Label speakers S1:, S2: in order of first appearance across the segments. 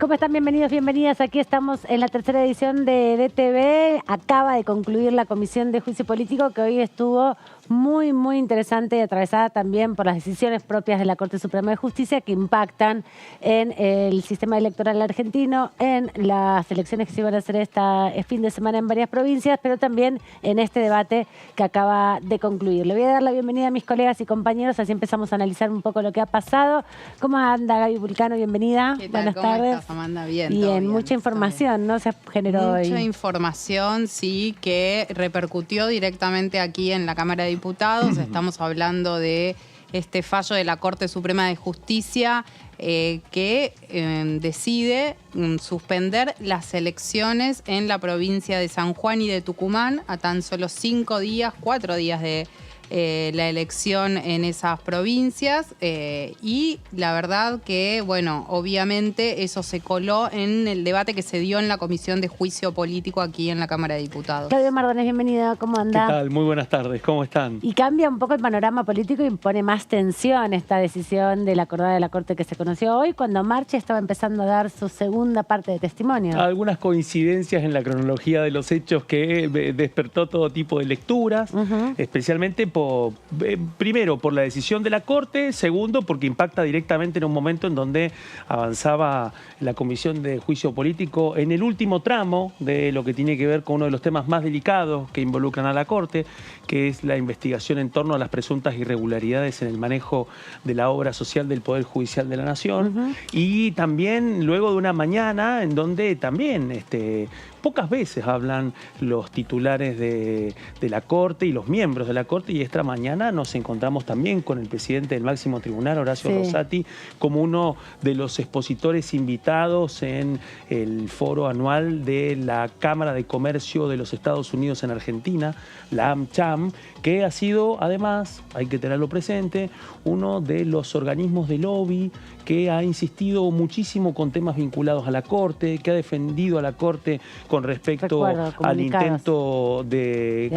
S1: ¿Cómo están? Bienvenidos, bienvenidas. Aquí estamos en la tercera edición de DTV. Acaba de concluir la Comisión de Juicio Político, que hoy estuvo muy interesante y atravesada también por las decisiones propias de la Corte Suprema de Justicia que impactan en el sistema electoral argentino, en las elecciones que se iban a hacer este fin de semana en varias provincias, pero también en este debate que acaba de concluir. Le voy a dar la bienvenida a mis colegas y compañeros, así empezamos a analizar un poco lo que ha pasado. ¿Cómo anda Gaby Vulcano? Bienvenida.
S2: ¿Qué tal?
S1: Buenas
S2: ¿Cómo
S1: tardes.
S2: estás, Amanda? Bien,
S1: Bien, mucha información, ¿no? Se generó hoy.
S2: Mucha información, sí, que repercutió directamente aquí en la Cámara de Diputados. Estamos hablando de este fallo de la Corte Suprema de Justicia que decide suspender las elecciones en la provincia de San Juan y de Tucumán a tan solo 4 días de la elección en esas provincias y la verdad que, bueno, obviamente eso se coló en el debate que se dio en la Comisión de Juicio Político aquí en la Cámara de Diputados.
S1: Claudio Mardones, bienvenido, ¿cómo anda?
S3: ¿Qué tal? Muy buenas tardes, ¿cómo están?
S1: Y cambia un poco el panorama político y pone más tensión esta decisión de la acordada de la Corte que se conoció hoy, cuando Marchi estaba empezando a dar su segunda parte de testimonio.
S3: Algunas coincidencias en la cronología de los hechos que despertó todo tipo de lecturas, especialmente primero por la decisión de la Corte, segundo porque impacta directamente en un momento en donde avanzaba la Comisión de Juicio Político en el último tramo de lo que tiene que ver con uno de los temas más delicados que involucran a la Corte, que es la investigación en torno a las presuntas irregularidades en el manejo de la obra social del Poder Judicial de la Nación, y también luego de una mañana en donde también pocas veces hablan los titulares de la Corte y los miembros de la Corte, y esta mañana nos encontramos también con el presidente del máximo tribunal, Horacio Rosati, como uno de los expositores invitados en el foro anual de la Cámara de Comercio de los Estados Unidos en Argentina, la AmCham, que ha sido, además, hay que tenerlo presente, uno de los organismos de lobby que ha insistido muchísimo con temas vinculados a la Corte, que ha defendido a la Corte con respecto al intento de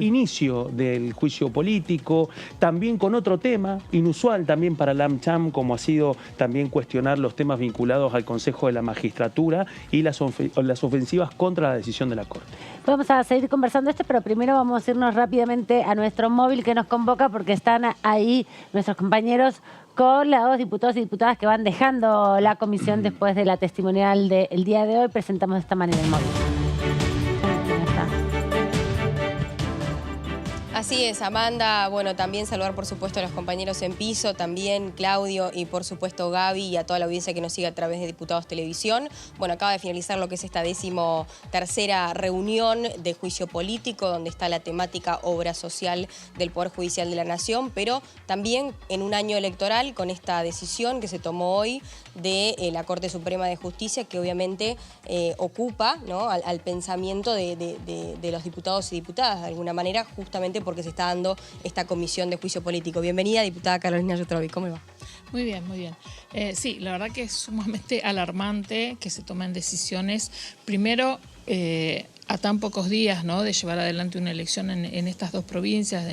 S3: inicio del juicio político, también con otro tema, inusual también para la AmCham, como ha sido también cuestionar los temas vinculados al Consejo de la Magistratura y las ofensivas contra la decisión de la Corte.
S1: Vamos a seguir conversando pero primero vamos a irnos rápidamente a nuestro móvil que nos convoca, porque están ahí nuestros compañeros con los diputados y diputadas que van dejando la comisión después de la testimonial del día de hoy. Presentamos de esta manera el móvil.
S4: Así es, Amanda. Bueno, también saludar por supuesto a los compañeros en piso, también Claudio y por supuesto Gaby y a toda la audiencia que nos sigue a través de Diputados Televisión. Bueno, acaba de finalizar lo que es esta 13ª reunión de juicio político, donde está la temática obra social del Poder Judicial de la Nación, pero también en un año electoral con esta decisión que se tomó hoy de la Corte Suprema de Justicia, que obviamente ocupa, ¿no?, al pensamiento de los diputados y diputadas, de alguna manera, justamente porque se está dando esta comisión de juicio político. Bienvenida, diputada Carolina Yotrovi. ¿Cómo le va?
S5: Muy bien, muy bien. Sí, la verdad que es sumamente alarmante que se tomen decisiones, primero, a tan pocos días, ¿no?, de llevar adelante una elección en estas dos provincias,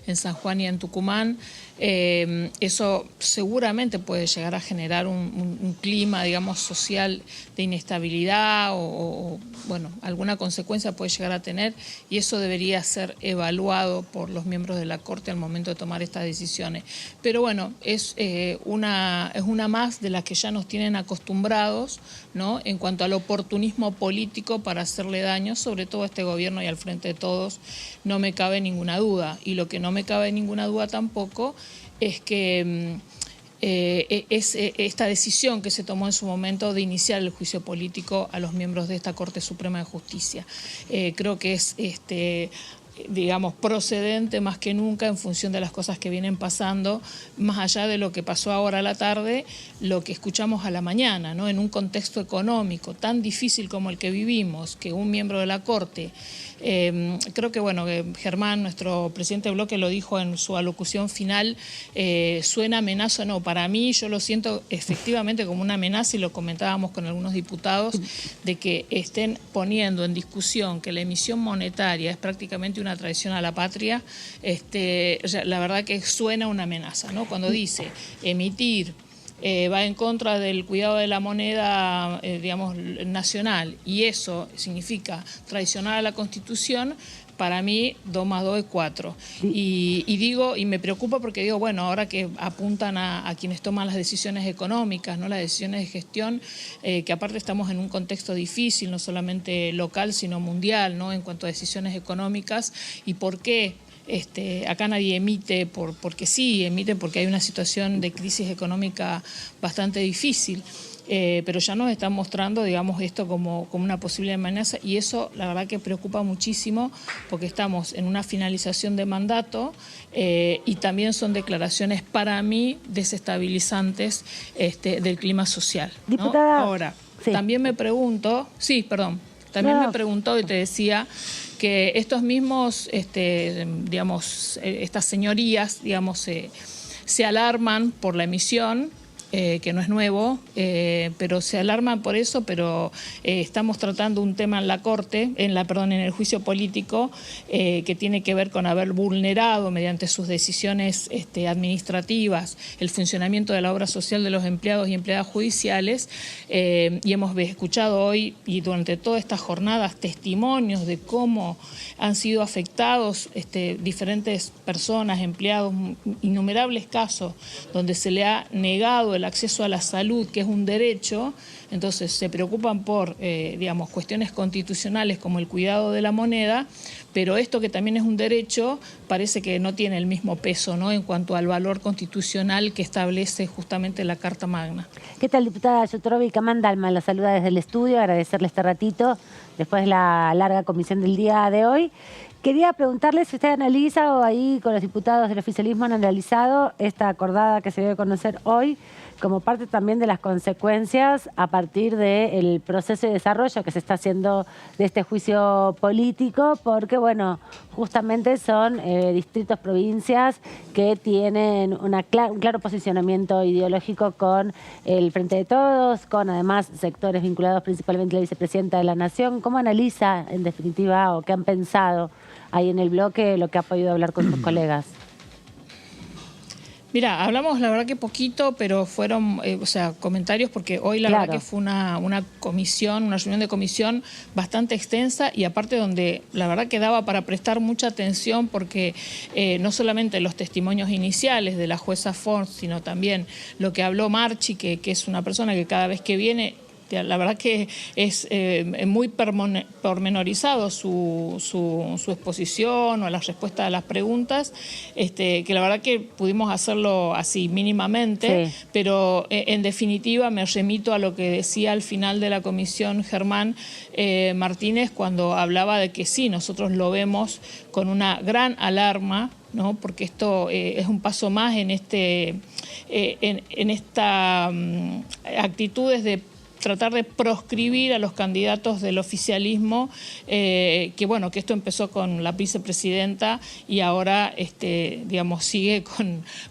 S5: en San Juan y en Tucumán. Eso seguramente puede llegar a generar un clima, digamos, social de inestabilidad o, bueno, alguna consecuencia puede llegar a tener, y eso debería ser evaluado por los miembros de la Corte al momento de tomar estas decisiones. Pero bueno, es una más de las que ya nos tienen acostumbrados, ¿no?, en cuanto al oportunismo político para hacerle daño, sobre todo a este gobierno y al Frente de Todos, no me cabe ninguna duda. Y lo que no me cabe ninguna duda tampoco es que esta decisión que se tomó en su momento de iniciar el juicio político a los miembros de esta Corte Suprema de Justicia. Creo que es digamos, procedente más que nunca en función de las cosas que vienen pasando, más allá de lo que pasó ahora a la tarde, lo que escuchamos a la mañana, ¿no?, en un contexto económico tan difícil como el que vivimos, que un miembro de la Corte, creo que, bueno, Germán, nuestro presidente de bloque, lo dijo en su alocución final, suena amenaza, no, para mí yo lo siento efectivamente como una amenaza, y lo comentábamos con algunos diputados, de que estén poniendo en discusión que la emisión monetaria es prácticamente una traición a la patria. O sea, la verdad que suena una amenaza, ¿no? Cuando dice emitir va en contra del cuidado de la moneda, digamos, nacional, y eso significa traicionar a la Constitución, para mí 2 más 2 es 4. Y me preocupa porque digo, bueno, ahora que apuntan a quienes toman las decisiones económicas, ¿no? Las decisiones de gestión, que aparte estamos en un contexto difícil, no solamente local, sino mundial, ¿no? En cuanto a decisiones económicas, y por qué. Acá nadie emite porque sí, emiten porque hay una situación de crisis económica bastante difícil. Pero ya nos están mostrando, digamos, esto como una posible amenaza, y eso la verdad que preocupa muchísimo porque estamos en una finalización de mandato y también son declaraciones para mí desestabilizantes del clima social, ¿no?
S1: Diputada,
S5: ahora,
S1: sí.
S5: También me pregunto, me preguntó y te decía que estos mismos, digamos, estas señorías, digamos, se alarman por la emisión, que no es nuevo, pero se alarman por eso, pero estamos tratando un tema en la Corte, en el juicio político, que tiene que ver con haber vulnerado mediante sus decisiones administrativas el funcionamiento de la obra social de los empleados y empleadas judiciales, y hemos escuchado hoy y durante todas estas jornadas testimonios de cómo han sido afectados diferentes personas, empleados, innumerables casos donde se le ha negado el acceso a la salud, que es un derecho. Entonces se preocupan por, digamos, cuestiones constitucionales como el cuidado de la moneda, pero esto que también es un derecho parece que no tiene el mismo peso, ¿no? En cuanto al valor constitucional que establece justamente la Carta Magna.
S1: ¿Qué tal, diputada Yotrovic? Amanda Alma la saluda desde el estudio, agradecerle este ratito después de la larga comisión del día de hoy. Quería preguntarle si usted analiza, o ahí con los diputados del oficialismo han analizado esta acordada que se debe conocer hoy como parte también de las consecuencias a partir del proceso de desarrollo que se está haciendo de este juicio político, porque, bueno, justamente son distritos, provincias que tienen un claro posicionamiento ideológico con el Frente de Todos, con además sectores vinculados principalmente a la vicepresidenta de la Nación. ¿Cómo analiza, en definitiva, o qué han pensado ahí en el bloque, lo que ha podido hablar con sus colegas?
S5: Mira, hablamos la verdad que poquito, pero fueron comentarios, porque hoy la verdad que fue una comisión, una reunión de comisión bastante extensa, y aparte donde la verdad que daba para prestar mucha atención, porque no solamente los testimonios iniciales de la jueza Ford, sino también lo que habló Marchi, que es una persona que cada vez que viene, la verdad que es muy pormenorizado su exposición o las respuestas a las preguntas, que la verdad que pudimos hacerlo así mínimamente, sí. Pero en definitiva me remito a lo que decía al final de la comisión Germán Martínez, cuando hablaba de que sí, nosotros lo vemos con una gran alarma, ¿no? Porque esto es un paso más en esta actitudes de tratar de proscribir a los candidatos del oficialismo, que esto empezó con la vicepresidenta y ahora digamos, sigue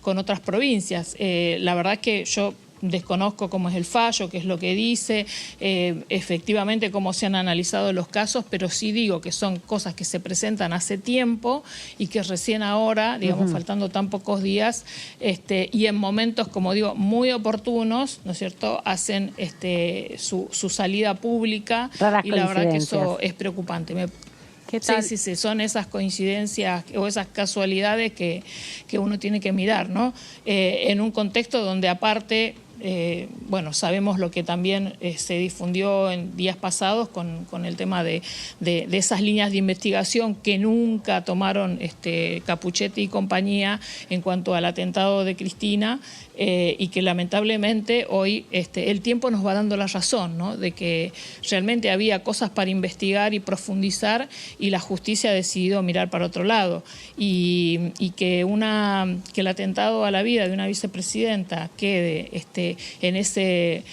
S5: con otras provincias. La verdad que yo desconozco cómo es el fallo, qué es lo que dice, efectivamente cómo se han analizado los casos, pero sí digo que son cosas que se presentan hace tiempo y que recién ahora, digamos, faltando tan pocos días, y en momentos, como digo, muy oportunos, ¿no es cierto?, hacen su salida pública, y la verdad que eso es preocupante. Sí, son esas coincidencias o esas casualidades que uno tiene que mirar, ¿no? En un contexto donde aparte, sabemos lo que también se difundió en días pasados con el tema de esas líneas de investigación que nunca tomaron Capuchetti y compañía en cuanto al atentado de Cristina, y que lamentablemente hoy el tiempo nos va dando la razón, ¿no? De que realmente había cosas para investigar y profundizar, y la justicia ha decidido mirar para otro lado, y que el atentado a la vida de una vicepresidenta quede en ese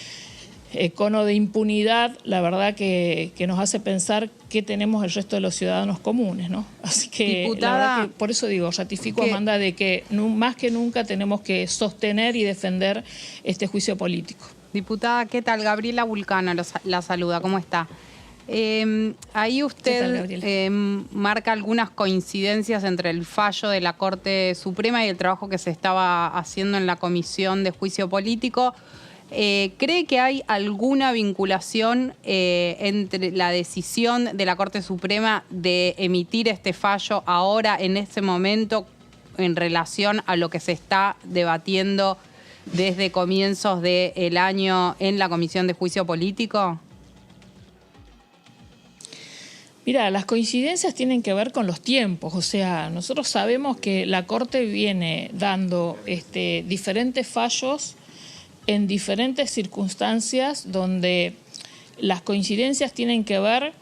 S5: cono de impunidad, la verdad que nos hace pensar qué tenemos el resto de los ciudadanos comunes, ¿no? Así que, diputada, la verdad que por eso digo, ratifico, Amanda, de que más que nunca tenemos que sostener y defender este juicio político.
S2: Diputada, ¿qué tal? Gabriela Vulcano la saluda, ¿cómo está? Ahí usted
S5: ¿Qué tal,
S2: marca algunas coincidencias entre el fallo de la Corte Suprema y el trabajo que se estaba haciendo en la Comisión de Juicio Político. ¿Cree que hay alguna vinculación entre la decisión de la Corte Suprema de emitir este fallo ahora, en este momento, en relación a lo que se está debatiendo desde comienzos del año en la Comisión de Juicio Político?
S5: Mira, las coincidencias tienen que ver con los tiempos, o sea, nosotros sabemos que la Corte viene dando diferentes fallos en diferentes circunstancias donde las coincidencias tienen que ver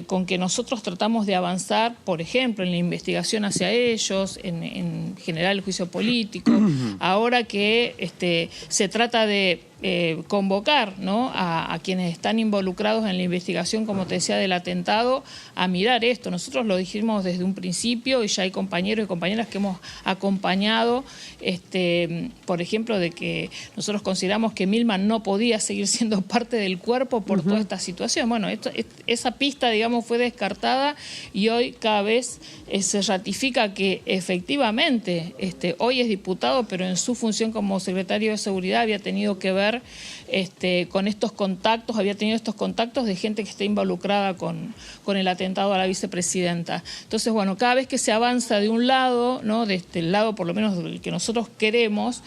S5: con que nosotros tratamos de avanzar, por ejemplo, en la investigación hacia ellos, en general el juicio político, ahora que se trata de convocar, ¿no?, a quienes están involucrados en la investigación, como te decía, del atentado, a mirar esto. Nosotros lo dijimos desde un principio y ya hay compañeros y compañeras que hemos acompañado, por ejemplo, de que nosotros consideramos que Milman no podía seguir siendo parte del cuerpo por toda esta situación. Bueno, esa pista, digamos, fue descartada y hoy cada vez se ratifica que efectivamente hoy es diputado, pero en su función como secretario de Seguridad había tenido que ver con estos contactos, había tenido estos contactos de gente que está involucrada con el atentado a la vicepresidenta. Entonces, bueno, cada vez que se avanza de un lado, ¿no?, de este lado por lo menos del que nosotros queremos,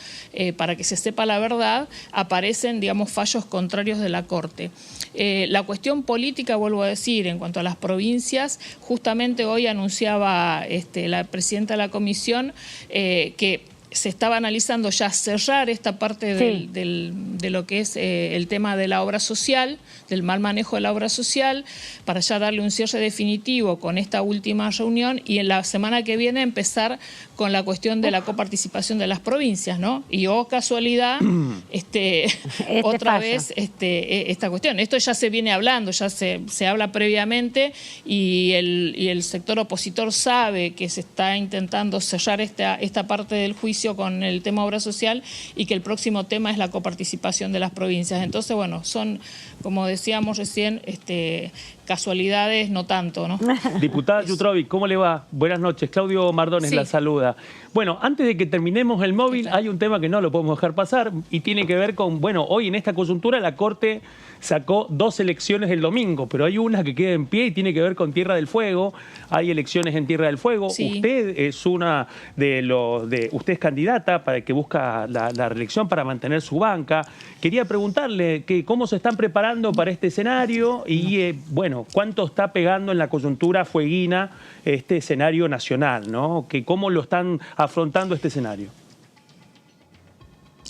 S5: para que se sepa la verdad, aparecen, digamos, fallos contrarios de la Corte. La cuestión política, vuelvo a decir, en cuanto a las provincias, justamente hoy anunciaba la presidenta de la comisión que se estaba analizando ya cerrar esta parte de lo que es el tema de la obra social, del mal manejo de la obra social, para ya darle un cierre definitivo con esta última reunión y en la semana que viene empezar con la cuestión de la coparticipación de las provincias, ¿no? Y casualidad, otra vez esta cuestión. Esto ya se viene hablando, ya se habla previamente y el sector opositor sabe que se está intentando cerrar esta parte del juicio con el tema obra social y que el próximo tema es la coparticipación de las provincias. Entonces, bueno, son, como decíamos recién, casualidades, no tanto, ¿no?
S3: Diputada Yutrovic, ¿cómo le va? Buenas noches. Claudio Mardones la saluda. Bueno, antes de que terminemos el móvil, hay un tema que no lo podemos dejar pasar y tiene que ver con, bueno, hoy en esta coyuntura la Corte sacó 2 elecciones el domingo, pero hay una que queda en pie y tiene que ver con Tierra del Fuego. Hay elecciones en Tierra del Fuego.
S5: Sí.
S3: Usted es una usted es candidata para que busca la reelección para mantener su banca. Quería preguntarle cómo se están preparando para este escenario y, bueno, cuánto está pegando en la coyuntura fueguina este escenario nacional, ¿no? ¿Cómo lo están afrontando este escenario?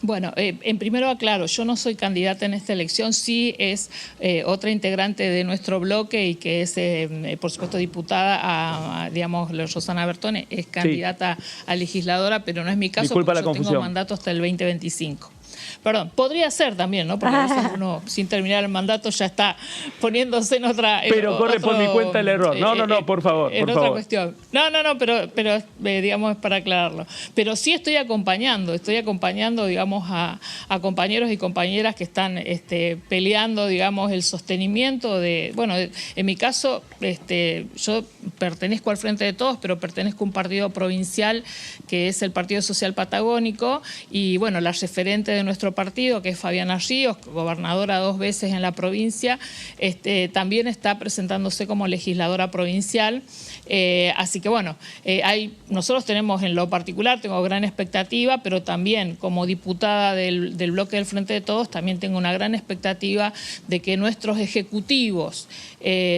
S5: Bueno, en primero aclaro, yo no soy candidata en esta elección, sí es otra integrante de nuestro bloque y que es, por supuesto, diputada, digamos, Rosana Bertone, es candidata a legisladora, pero no es mi caso.
S3: Disculpa
S5: porque
S3: la
S5: yo tengo mandato hasta el 2025. Perdón, podría ser también, ¿no? Porque a veces uno, sin terminar el mandato, ya está poniéndose en otra...
S3: Pero corre por mi cuenta el error. No, por favor,
S5: en otra cuestión. No, pero digamos, es para aclararlo. Pero sí estoy acompañando, digamos, a compañeros y compañeras que están peleando, digamos, el sostenimiento de... Bueno, en mi caso, yo pertenezco al Frente de Todos, pero pertenezco a un partido provincial que es el Partido Social Patagónico y, bueno, la referente de nuestro partido, que es Fabiana Ríos, gobernadora 2 veces en la provincia, también está presentándose como legisladora provincial. Así que bueno, nosotros tenemos en lo particular, tengo gran expectativa, pero también como diputada del bloque del Frente de Todos, también tengo una gran expectativa de que nuestros ejecutivos,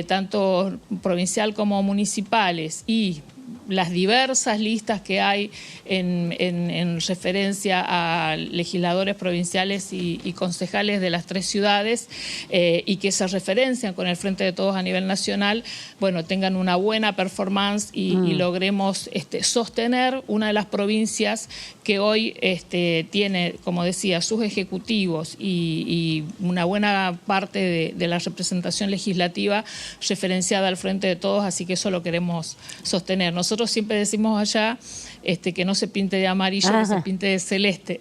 S5: tanto provincial como municipales y las diversas listas que hay en referencia a legisladores provinciales y concejales de las 3 ciudades y que se referencian con el Frente de Todos a nivel nacional, bueno, tengan una buena performance y logremos sostener una de las provincias que hoy tiene, como decía, sus ejecutivos y una buena parte de la representación legislativa referenciada al Frente de Todos, así que eso lo queremos sostener. Nosotros nosotros siempre decimos allá que no se pinte de amarillo, que se pinte de celeste.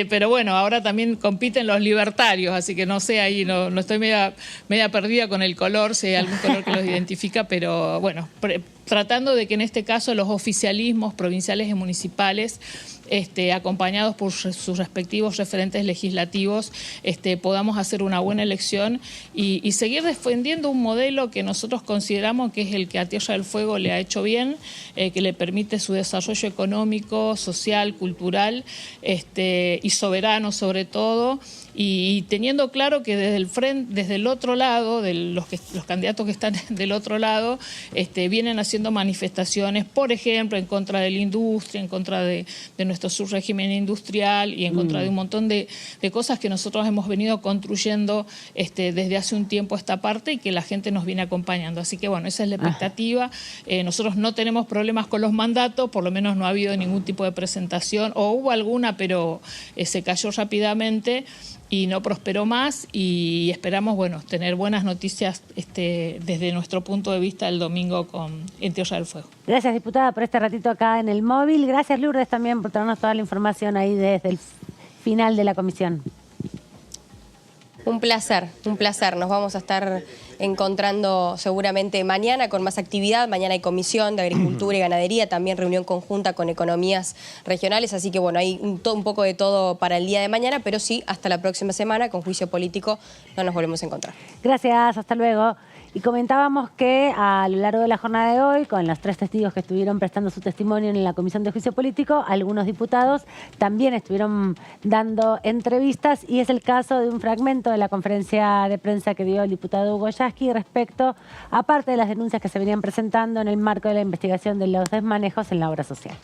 S5: Pero bueno, ahora también compiten los libertarios, así que no sé, ahí no estoy media perdida con el color, si hay algún color que los identifica, pero bueno, tratando de que en este caso los oficialismos provinciales y municipales, acompañados por sus respectivos referentes legislativos, podamos hacer una buena elección y seguir defendiendo un modelo que nosotros consideramos que es el que a Tierra del Fuego le ha hecho bien, que le permite su desarrollo económico, social, cultural y soberano sobre todo. Y teniendo claro que desde el otro lado, los candidatos que están del otro lado, vienen haciendo manifestaciones, por ejemplo, en contra de la industria, en contra de nuestro subrégimen industrial y en contra de un montón de cosas que nosotros hemos venido construyendo desde hace un tiempo a esta parte y que la gente nos viene acompañando. Así que bueno, esa es la expectativa. Nosotros no tenemos problemas con los mandatos, por lo menos no ha habido ningún tipo de presentación, o hubo alguna, pero se cayó rápidamente y no prosperó más, y esperamos tener buenas noticias desde nuestro punto de vista el domingo en Tierra del Fuego.
S1: Gracias, diputada, por este ratito acá en el móvil. Gracias, Lourdes, también por traernos toda la información ahí desde el final de la comisión.
S4: Un placer, un placer. Nos vamos a estar encontrando seguramente mañana con más actividad. Mañana hay comisión de Agricultura y Ganadería, también reunión conjunta con economías regionales. Así que bueno, hay un poco de todo para el día de mañana, pero sí, hasta la próxima semana con Juicio Político no nos volvemos a encontrar.
S1: Gracias, hasta luego. Y comentábamos que a lo largo de la jornada de hoy, con los 3 testigos que estuvieron prestando su testimonio en la Comisión de Juicio Político, algunos diputados también estuvieron dando entrevistas, y es el caso de un fragmento de la conferencia de prensa que dio el diputado Hugo Yasky respecto, aparte de las denuncias que se venían presentando en el marco de la investigación de los desmanejos en la obra social.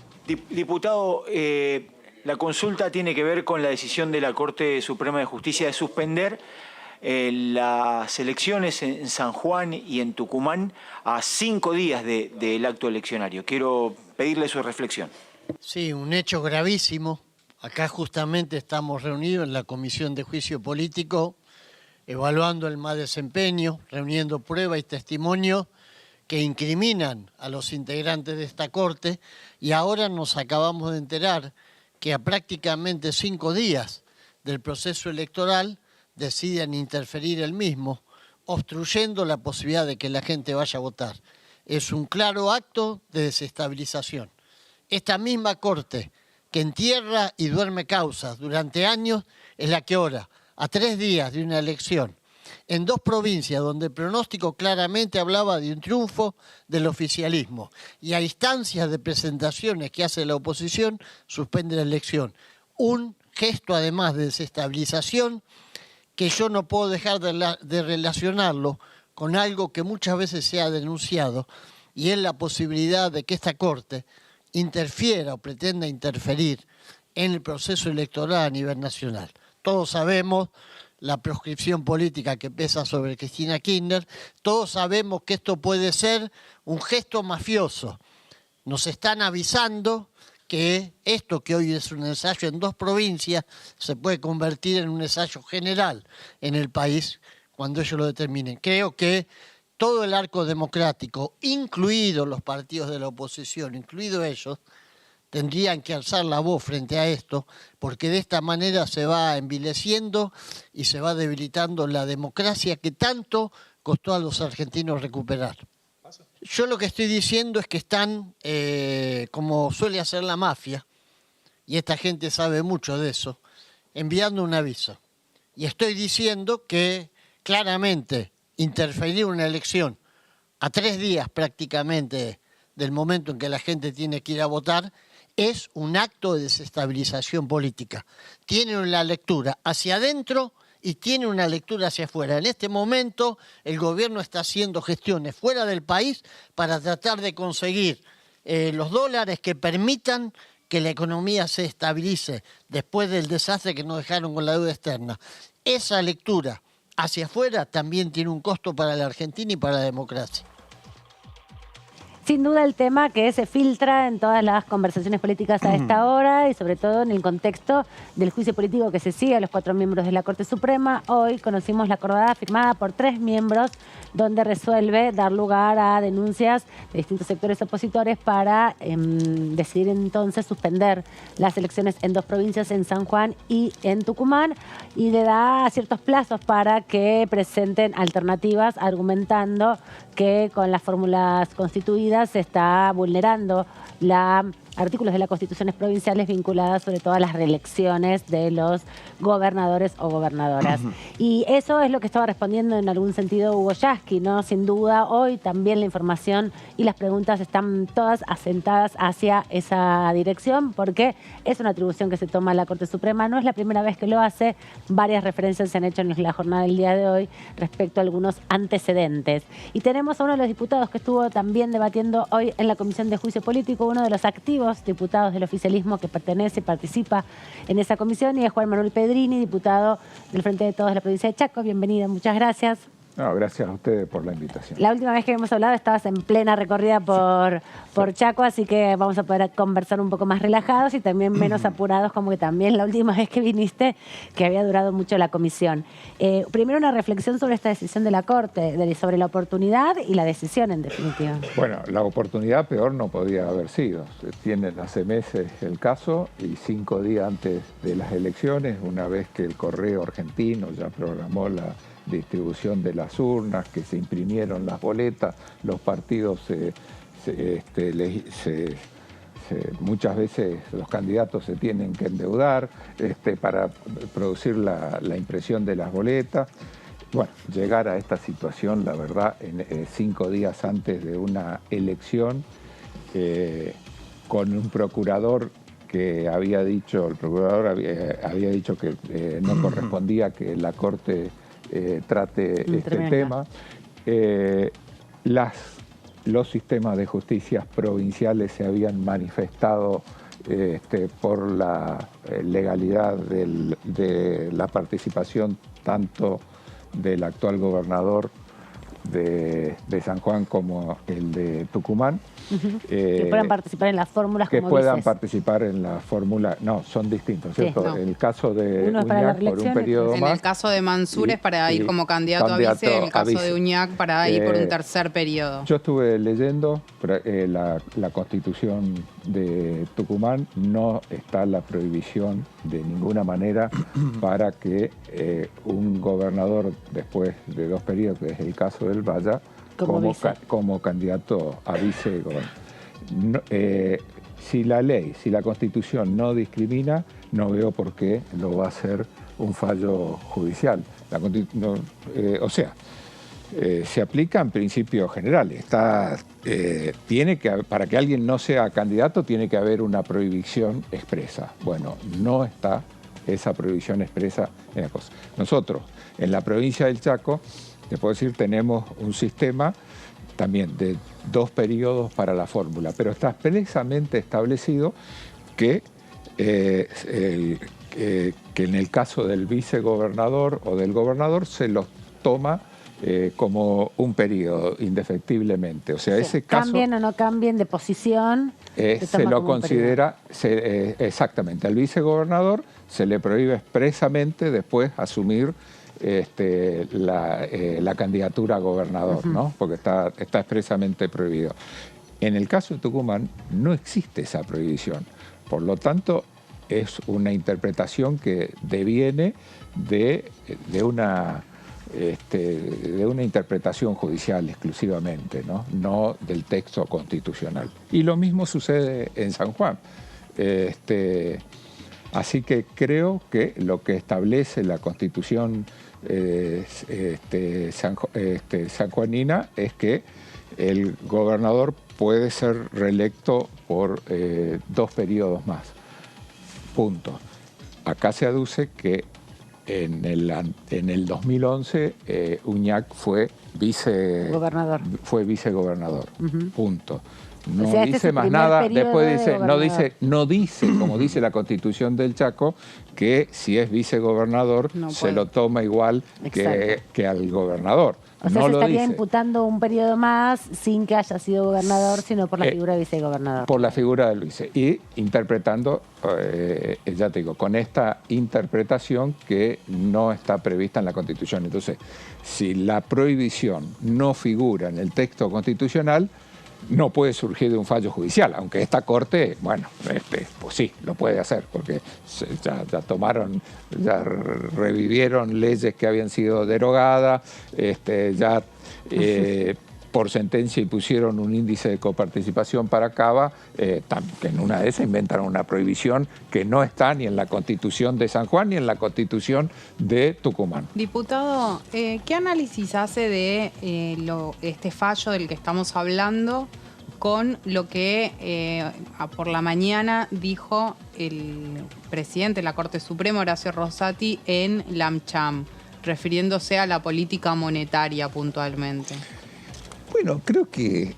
S6: Diputado, la consulta tiene que ver con la decisión de la Corte Suprema de Justicia de suspender las elecciones en San Juan y en Tucumán a 5 días del acto eleccionario. Quiero pedirle su reflexión.
S7: Sí, un hecho gravísimo. Acá justamente estamos reunidos en la Comisión de Juicio Político, evaluando el mal desempeño, reuniendo pruebas y testimonios que incriminan a los integrantes de esta Corte, y ahora nos acabamos de enterar que a prácticamente 5 días del proceso electoral deciden interferir el mismo, obstruyendo la posibilidad de que la gente vaya a votar. Es un claro acto de desestabilización. Esta misma Corte que entierra y duerme causas durante años es la que ahora, a 3 días de una elección, en 2 provincias donde el pronóstico claramente hablaba de un triunfo del oficialismo, y a instancias de presentaciones que hace la oposición, suspende la elección. Un gesto además de desestabilización que yo no puedo dejar de relacionarlo con algo que muchas veces se ha denunciado, y es la posibilidad de que esta Corte interfiera o pretenda interferir en el proceso electoral a nivel nacional. Todos sabemos la proscripción política que pesa sobre Cristina Kirchner, todos sabemos que esto puede ser un gesto mafioso. Nos están avisando que esto, que hoy es un ensayo en 2 provincias, se puede convertir en un ensayo general en el país cuando ellos lo determinen. Creo que todo el arco democrático, incluidos los partidos de la oposición, incluidos ellos, tendrían que alzar la voz frente a esto, porque de esta manera se va envileciendo y se va debilitando la democracia que tanto costó a los argentinos recuperar. Yo lo que estoy diciendo es que están, como suele hacer la mafia, y esta gente sabe mucho de eso, enviando un aviso. Y estoy diciendo que claramente interferir una elección a 3 días prácticamente del momento en que la gente tiene que ir a votar es un acto de desestabilización política. Tiene una lectura hacia adentro y tiene una lectura hacia afuera. En este momento el gobierno está haciendo gestiones fuera del país para tratar de conseguir los dólares que permitan que la economía se estabilice después del desastre que nos dejaron con la deuda externa. Esa lectura hacia afuera también tiene un costo para la Argentina y para la democracia.
S1: sin duda el tema que se filtra en todas las conversaciones políticas a esta hora y sobre todo en el contexto del juicio político que se sigue a los 4 miembros de la Corte Suprema. Hoy conocimos la acordada firmada por 3 miembros donde resuelve dar lugar a denuncias de distintos sectores opositores para decidir entonces suspender las elecciones en 2 provincias, en San Juan y en Tucumán, y le da ciertos plazos para que presenten alternativas argumentando que con las fórmulas constituidas se está vulnerando artículos de las constituciones provinciales vinculadas sobre todo a las reelecciones de los gobernadores o gobernadoras. Y eso es lo que estaba respondiendo en algún sentido Hugo Yasky, ¿no? Sin duda, hoy también la información y las preguntas están todas asentadas hacia esa dirección, porque es una atribución que se toma la Corte Suprema. No es la primera vez que lo hace. Varias referencias se han hecho en la jornada del día de hoy respecto a algunos antecedentes. Y tenemos a uno de los diputados que estuvo también debatiendo hoy en la Comisión de Juicio Político, uno de los activos diputados del oficialismo que participa en esa comisión, y es Juan Manuel Pedrini, diputado del Frente de Todos de la provincia de Chaco. Bienvenido, muchas gracias.
S8: No, gracias a ustedes por la invitación.
S1: La última vez que hemos hablado estabas en plena recorrida por Chaco, así que vamos a poder conversar un poco más relajados y también menos apurados, como que también la última vez que viniste, que había durado mucho la comisión. Primero una reflexión sobre esta decisión de la Corte, sobre la oportunidad y la decisión en definitiva.
S8: Bueno, la oportunidad peor no podía haber sido. Se tienen hace meses el caso y 5 días antes de las elecciones, una vez que el Correo Argentino ya programó la distribución de las urnas, que se imprimieron las boletas, los partidos muchas veces los candidatos se tienen que endeudar para producir la impresión de las boletas. Bueno, llegar a esta situación, la verdad, 5 días antes de una elección, con un procurador que había dicho, había dicho que no correspondía que la Corte trate este tema. Los sistemas de justicia provinciales se habían manifestado por la legalidad de la participación tanto del actual gobernador de San Juan como el de Tucumán.
S1: Que puedan participar en las fórmulas como
S8: que puedan
S1: dices.
S8: Participar en la fórmula. No, son distintos, ¿cierto?
S1: Sí, no.
S8: El caso de
S1: Uno es para
S8: Uñac
S1: las
S8: por un periodo
S1: elecciones.
S8: más.
S2: En el caso de Mansur es para ir como candidato a vice, en el caso de Uñac para ir por un tercer periodo.
S8: Yo estuve leyendo la Constitución de Tucumán, no está la prohibición de ninguna manera para que un gobernador después de 2 periodos, que es el caso del Valla, como candidato a vicegobernador. No, si la Constitución no discrimina, no veo por qué lo va a hacer un fallo judicial. Se aplican principios generales. Para que alguien no sea candidato tiene que haber una prohibición expresa. Bueno, no está esa prohibición expresa en la cosa. Nosotros, en la provincia del Chaco, te puedo decir, tenemos un sistema también de 2 periodos para la fórmula, pero está expresamente establecido que en el caso del vicegobernador o del gobernador se los toma como un periodo indefectiblemente. O sea, ese caso...
S1: Cambien o no cambien de posición.
S8: Se lo considera, exactamente, al vicegobernador se le prohíbe expresamente después asumir la candidatura a gobernador, ¿no? Porque está expresamente prohibido. En el caso de Tucumán no existe esa prohibición. Por lo tanto, es una interpretación que deviene de una interpretación judicial exclusivamente, no del texto constitucional. Y lo mismo sucede en San Juan. Así que creo que lo que establece la Constitución sanjuanina es que el gobernador puede ser reelecto por 2 periodos más. Punto. Acá se aduce que en el 2011 Uñac fue vicegobernador. Punto. No
S1: O sea, este es
S8: dice
S1: su
S8: más
S1: primer
S8: nada,
S1: periodo
S8: después
S1: de
S8: dice,
S1: gobernador.
S8: no dice, como dice la Constitución del Chaco, que si es vicegobernador
S2: No
S8: se
S2: puede.
S8: lo toma igual
S1: Exacto.
S8: que al gobernador.
S1: O sea,
S8: no
S1: se
S8: lo
S1: estaría
S8: dice.
S1: imputando un periodo más sin que haya sido gobernador, sino por la figura de vicegobernador.
S8: Por la figura de Luis. Y interpretando, ya te digo, con esta interpretación que no está prevista en la Constitución. Entonces, si la prohibición no figura en el texto constitucional, no puede surgir de un fallo judicial, aunque esta Corte, bueno, pues sí, lo puede hacer, porque ya tomaron, ya revivieron leyes que habían sido derogadas, ya por sentencia y pusieron un índice de coparticipación para Cava, que en una de esas inventan una prohibición que no está ni en la Constitución de San Juan ni en la Constitución de Tucumán.
S2: Diputado, ¿qué análisis hace de este fallo del que estamos hablando con lo que por la mañana dijo el presidente de la Corte Suprema, Horacio Rosati, en la AmCham, refiriéndose a la política monetaria puntualmente?
S8: Bueno, creo que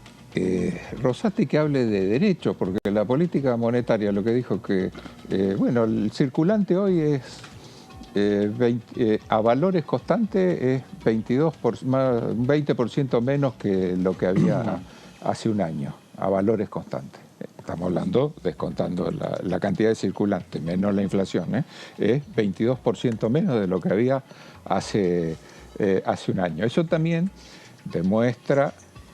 S8: Rosati que hable de derecho, porque la política monetaria, lo que dijo que, bueno, el circulante hoy es, a valores constantes, es un 20% menos que lo que había hace un año, a valores constantes. Estamos hablando, descontando la cantidad de circulante, menos la inflación, es 22% menos de lo que había hace un año. Eso también demuestra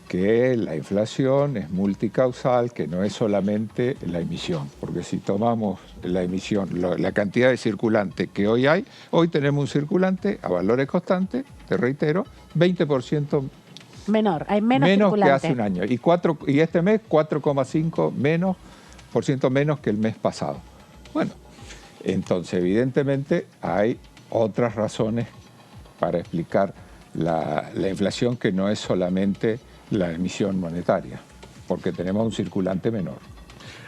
S8: que la inflación es multicausal, que no es solamente la emisión, porque si tomamos la emisión, la cantidad de circulante que hoy hay, hoy tenemos un circulante a valores constantes, te reitero, 20%
S1: Menor, hay menos
S8: que
S1: circulante.
S8: hace un año. Y este mes 4,5% menos que el mes pasado. Bueno, entonces evidentemente hay otras razones para explicar la inflación que no es solamente la emisión monetaria, porque tenemos un circulante menor.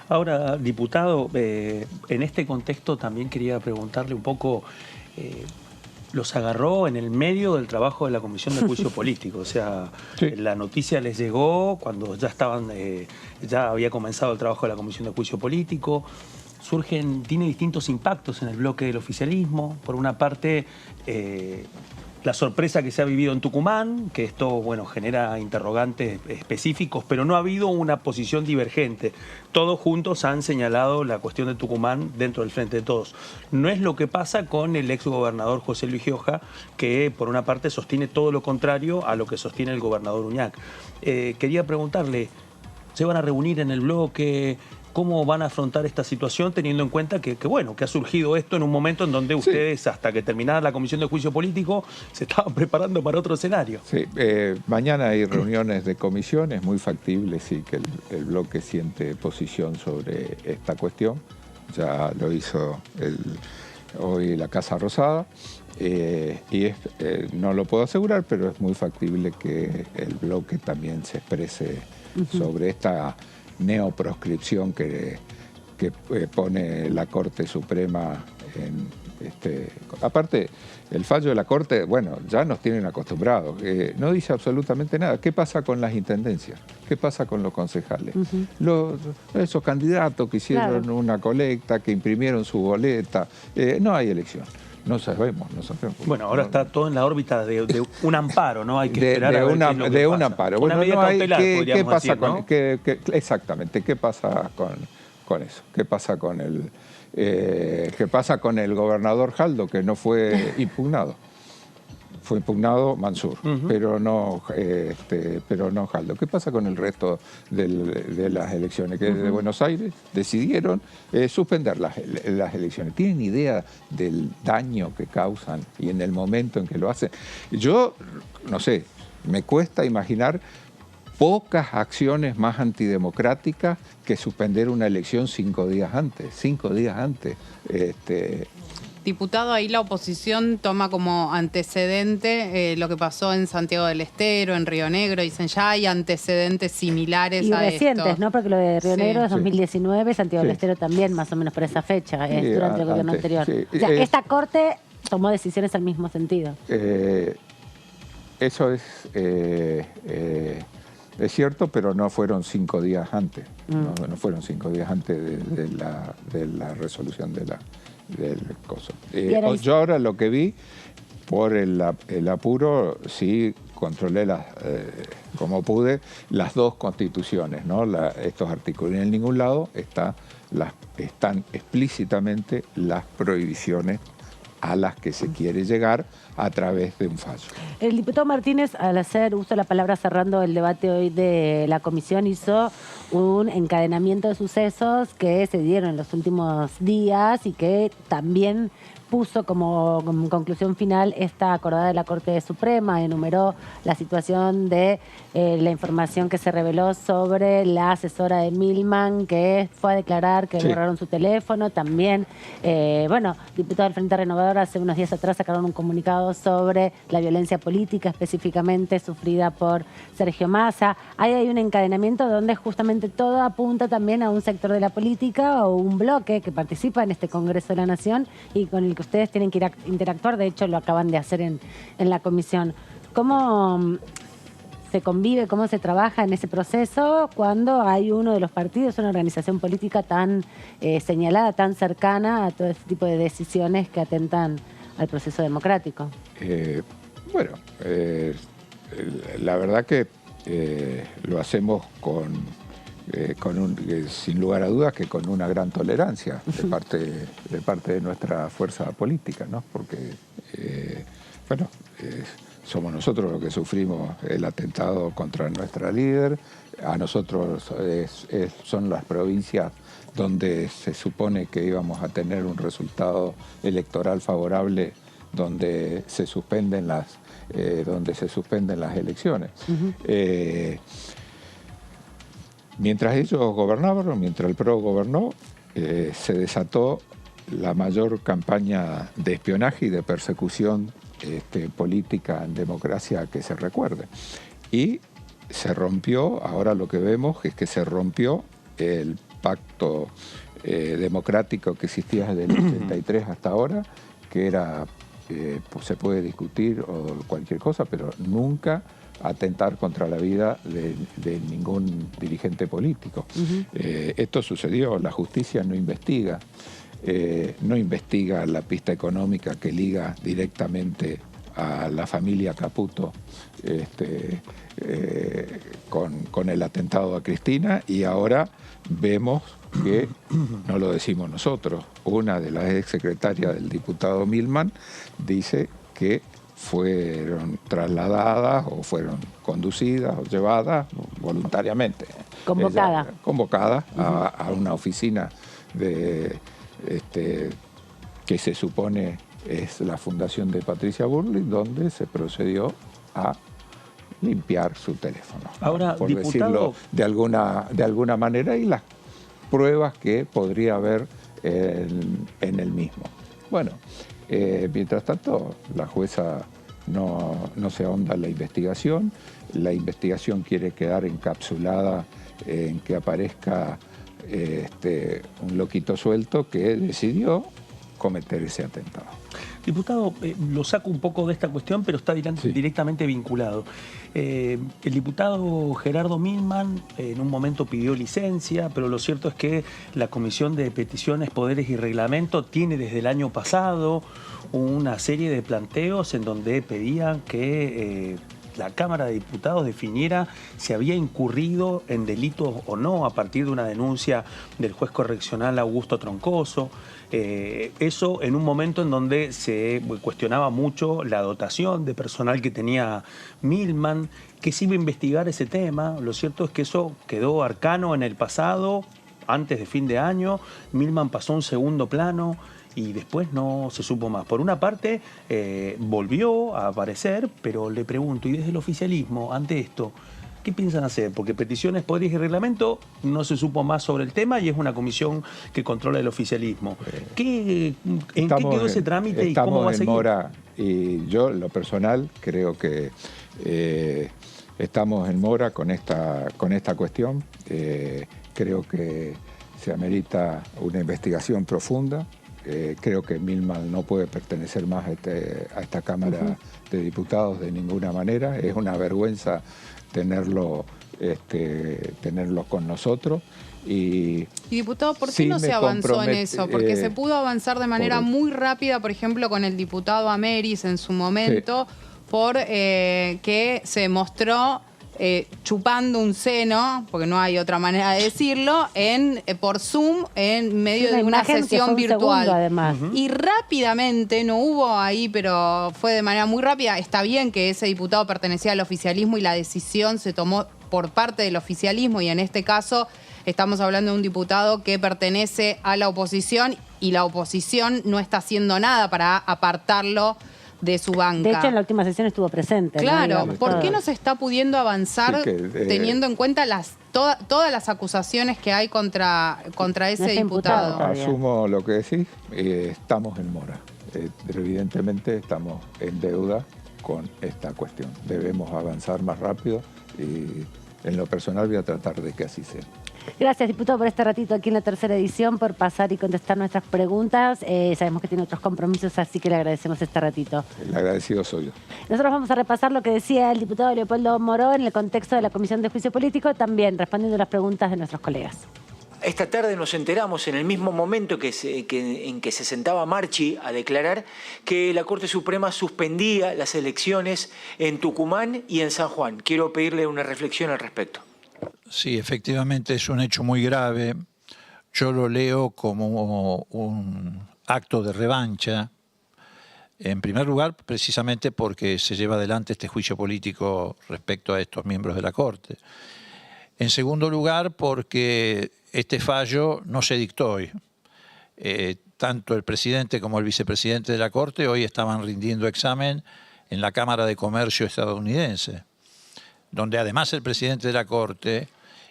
S3: Ahora, diputado, en este contexto también quería preguntarle un poco, los agarró en el medio del trabajo de la Comisión de Juicio Político, o sea,
S8: Sí.
S3: la noticia les llegó cuando ya ya había comenzado el trabajo de la Comisión de Juicio Político. Tiene distintos impactos en el bloque del oficialismo. Por una parte, la sorpresa que se ha vivido en Tucumán, que esto, bueno, genera interrogantes específicos, pero no ha habido una posición divergente. Todos juntos han señalado la cuestión de Tucumán dentro del Frente de Todos. No es lo que pasa con el exgobernador José Luis Gioja, que por una parte sostiene todo lo contrario a lo que sostiene el gobernador Uñac. Quería preguntarle, ¿se van a reunir en el bloque? ¿Cómo van a afrontar esta situación teniendo en cuenta que ha surgido esto en un momento en donde ustedes, hasta que terminara la Comisión de Juicio Político, se estaban preparando para otro escenario?
S8: Sí, mañana hay reuniones de comisión, es muy factible sí que el bloque siente posición sobre esta cuestión. Ya lo hizo hoy la Casa Rosada no lo puedo asegurar, pero es muy factible que el bloque también se exprese sobre esta neoproscripción que pone la Corte Suprema en aparte, el fallo de la Corte, bueno, ya nos tienen acostumbrados, no dice absolutamente nada. ¿Qué pasa con las intendencias? ¿Qué pasa con los concejales? Esos candidatos que hicieron una colecta, que imprimieron su boleta, no hay elección. No sabemos.
S3: Bueno, ahora está todo en la órbita de un amparo, ¿no? Hay que esperar a ver qué es lo que
S8: de
S3: pasa.
S8: un amparo.
S3: Una
S8: Bueno,
S3: medida
S8: no hay,
S3: cautelar,
S8: ¿qué
S3: podríamos
S8: pasa
S3: decir, ¿no?
S8: Exactamente, ¿qué pasa con eso? ¿Qué pasa con qué pasa con el gobernador Jaldo, que no fue impugnado? Fue impugnado Mansur, pero no Jaldo. ¿Qué pasa con el resto de las elecciones? Que desde Buenos Aires decidieron suspender las elecciones. ¿Tienen idea del daño que causan y en el momento en que lo hacen? Yo, no sé, me cuesta imaginar pocas acciones más antidemocráticas que suspender una elección 5 días antes. 5 días antes.
S2: Diputado, ahí la oposición toma como antecedente lo que pasó en Santiago del Estero, en Río Negro. Dicen, ya hay antecedentes similares
S1: Y
S2: a
S1: recientes,
S2: esto.
S1: ¿no? Porque lo de Río
S2: Sí.
S1: Negro es 2019, Santiago del
S8: Sí.
S1: Estero también, más o menos por esa fecha,
S8: Sí,
S1: durante el gobierno
S8: antes,
S1: anterior.
S8: sí.
S1: O sea, esta Corte tomó decisiones al mismo sentido.
S8: Eso es es cierto, pero no fueron 5 días antes. No fueron 5 días antes de la resolución del coso. Yo ahora lo que vi, por el apuro, sí controlé como pude las dos constituciones, ¿no? Estos artículos. En ningún lado están explícitamente las prohibiciones a las que se quiere llegar a través de un fallo.
S1: El diputado Martínez, al hacer uso de la palabra cerrando el debate hoy de la comisión, hizo un encadenamiento de sucesos que se dieron en los últimos días y que también puso como conclusión final esta acordada de la Corte Suprema. Enumeró la situación de la información que se reveló sobre la asesora de Milman, que fue a declarar que borraron su teléfono. También, diputados del Frente Renovador hace unos días atrás sacaron un comunicado sobre la violencia política específicamente sufrida por Sergio Massa. Ahí hay un encadenamiento donde justamente todo apunta también a un sector de la política o un bloque que participa en este Congreso de la Nación y con el que ustedes tienen que interactuar. De hecho, lo acaban de hacer en la comisión. ¿Cómo se convive, cómo se trabaja en ese proceso cuando hay uno de los partidos, una organización política tan señalada, tan cercana a todo este tipo de decisiones que atentan al proceso democrático?
S8: La verdad que lo hacemos sin lugar a dudas que con una gran tolerancia de parte de nuestra fuerza política, ¿no? Porque somos nosotros los que sufrimos el atentado contra nuestra líder. A nosotros son las provincias donde se supone que íbamos a tener un resultado electoral favorable, donde se suspenden las elecciones. Mientras ellos gobernaban, mientras el PRO gobernó, se desató la mayor campaña de espionaje y de persecución política en democracia que se recuerde. Y se rompió, ahora lo que vemos es que se rompió el pacto democrático que existía desde el 83 hasta ahora, que era, se puede discutir o cualquier cosa, pero nunca atentar contra la vida de ningún dirigente político. Esto sucedió, la justicia no investiga la pista económica que liga directamente a la familia Caputo con el atentado a Cristina, y ahora vemos que, no lo decimos nosotros, una de las exsecretarias del diputado Milman dice que fueron trasladadas o fueron conducidas o llevadas voluntariamente. Convocadas a una oficina que se supone es la fundación de Patricia Bullrich, donde se procedió a limpiar su teléfono.
S3: Ahora,
S8: por
S3: diputado,
S8: decirlo de alguna manera, y las pruebas que podría haber en el mismo. Bueno, mientras tanto, la jueza no se ahonda en la investigación. La investigación quiere quedar encapsulada en que aparezca un loquito suelto que decidió cometer ese atentado.
S3: Diputado, lo saco un poco de esta cuestión, pero está directamente vinculado. El diputado Gerardo Milman en un momento pidió licencia, pero lo cierto es que la Comisión de Peticiones, Poderes y Reglamento tiene desde el año pasado una serie de planteos en donde pedían que la Cámara de Diputados definiera si había incurrido en delitos o no a partir de una denuncia del juez correccional Augusto Troncoso. Eso en un momento en donde se cuestionaba mucho la dotación de personal que tenía Milman, que se iba a investigar ese tema. Lo cierto es que eso quedó arcano en el pasado, antes de fin de año. Milman pasó a un segundo plano y después no se supo más. Por una parte, volvió a aparecer, pero le pregunto, ¿y desde el oficialismo, ante esto, qué piensan hacer? Porque Peticiones, Poderes y Reglamento no se supo más sobre el tema y es una comisión que controla el oficialismo. ¿En qué quedó ese trámite y cómo va a seguir?
S8: Estamos en mora, y yo, en lo personal, creo que estamos en mora con esta cuestión. Creo que se amerita una investigación profunda. Creo que Milman no puede pertenecer más a esta Cámara de Diputados de ninguna manera. Es una vergüenza tenerlo tenerlos con nosotros. Y
S2: diputado, ¿por qué
S8: sí
S2: no se avanzó en
S8: compromete-
S2: eso? Porque se pudo avanzar de manera muy rápida, por ejemplo, con el diputado Ameris en su momento, por que se mostró chupando un seno, porque no hay otra manera de decirlo, por Zoom en medio de una
S1: imagen que fue
S2: sesión
S1: un
S2: virtual.
S1: segundo, además.
S2: Y rápidamente, no hubo ahí, pero fue de manera muy rápida. Está bien que ese diputado pertenecía al oficialismo y la decisión se tomó por parte del oficialismo, y en este caso estamos hablando de un diputado que pertenece a la oposición y la oposición no está haciendo nada para apartarlo de su banca.
S1: De hecho, en la última sesión estuvo presente. ¿no?
S2: Claro,
S1: Digamos,
S2: ¿por qué
S1: todo.
S2: no se está pudiendo avanzar
S8: Sí,
S2: teniendo en cuenta todas las acusaciones que hay contra ese
S1: Ese imputado.
S2: diputado?
S1: Está bien.
S8: asumo lo que decís, estamos en mora. Pero evidentemente estamos en deuda con esta cuestión. Debemos avanzar más rápido y en lo personal voy a tratar de que así sea.
S1: Gracias, diputado, por este ratito aquí en la tercera edición, por pasar y contestar nuestras preguntas. Sabemos que tiene otros compromisos, así que le agradecemos este ratito.
S8: El agradecido soy yo.
S1: Nosotros vamos a repasar lo que decía el diputado Leopoldo Moró en el contexto de la Comisión de Juicio Político, también respondiendo las preguntas de nuestros colegas.
S6: Esta tarde nos enteramos, en el mismo momento en que se sentaba Marchi a declarar, que la Corte Suprema suspendía las elecciones en Tucumán y en San Juan. Quiero pedirle una reflexión al respecto.
S9: Sí, efectivamente es un hecho muy grave. Yo lo leo como un acto de revancha. En primer lugar, precisamente porque se lleva adelante este juicio político respecto a estos miembros de la Corte. En segundo lugar, porque este fallo no se dictó hoy. Tanto el presidente como el vicepresidente de la Corte hoy estaban rindiendo examen en la Cámara de Comercio estadounidense, donde además el presidente de la Corte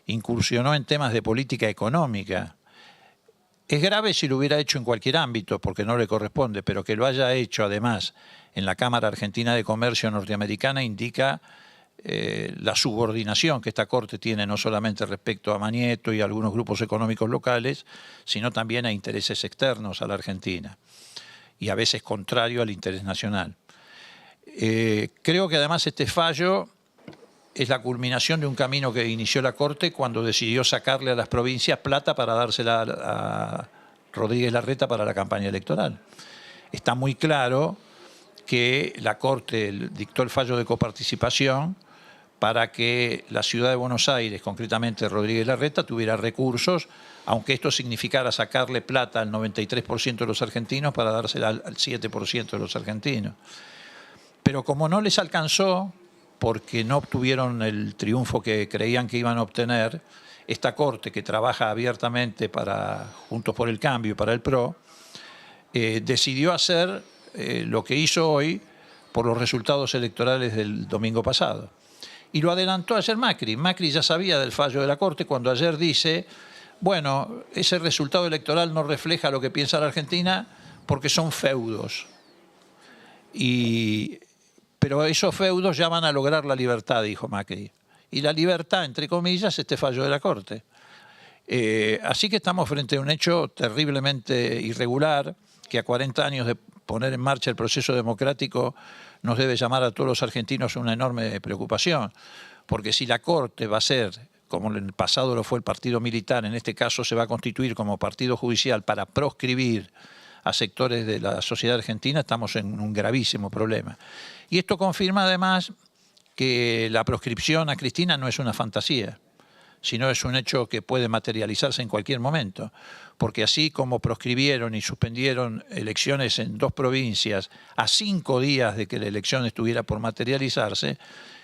S9: incursionó en temas de política económica. Es grave si lo hubiera hecho en cualquier ámbito, porque no le corresponde, pero que lo haya hecho además en la Cámara Argentina de Comercio norteamericana indica la subordinación que esta Corte tiene no solamente respecto a Manieto y a algunos grupos económicos locales, sino también a intereses externos a la Argentina y a veces contrario al interés nacional. Creo que además este fallo es la culminación de un camino que inició la Corte cuando decidió sacarle a las provincias plata para dársela a Rodríguez Larreta para la campaña electoral. Está muy claro que la Corte dictó el fallo de coparticipación para que la ciudad de Buenos Aires, concretamente Rodríguez Larreta, tuviera recursos, aunque esto significara sacarle plata al 93% de los argentinos para dársela al 7% de los argentinos. Pero como no les alcanzó, porque no obtuvieron el triunfo que creían que iban a obtener, esta Corte, que trabaja abiertamente para Juntos por el Cambio y para el PRO, decidió hacer lo que hizo hoy por los resultados electorales del domingo pasado. Y lo adelantó ayer Macri. Macri ya sabía del fallo de la Corte cuando ayer dice, bueno, ese resultado electoral no refleja lo que piensa la Argentina porque son feudos. Pero esos feudos ya van a lograr la libertad, dijo Macri. Y la libertad, entre comillas, este fallo de la Corte. Así que estamos frente a un hecho terriblemente irregular, que a 40 años de poner en marcha el proceso democrático nos debe llamar a todos los argentinos a una enorme preocupación. Porque si la Corte va a ser, como en el pasado lo fue el partido militar, en este caso se va a constituir como partido judicial para proscribir a sectores de la sociedad argentina, estamos en un gravísimo problema. Y esto confirma además que la proscripción a Cristina no es una fantasía, sino es un hecho que puede materializarse en cualquier momento, porque así como proscribieron y suspendieron elecciones en 2 provincias a 5 días de que la elección estuviera por materializarse,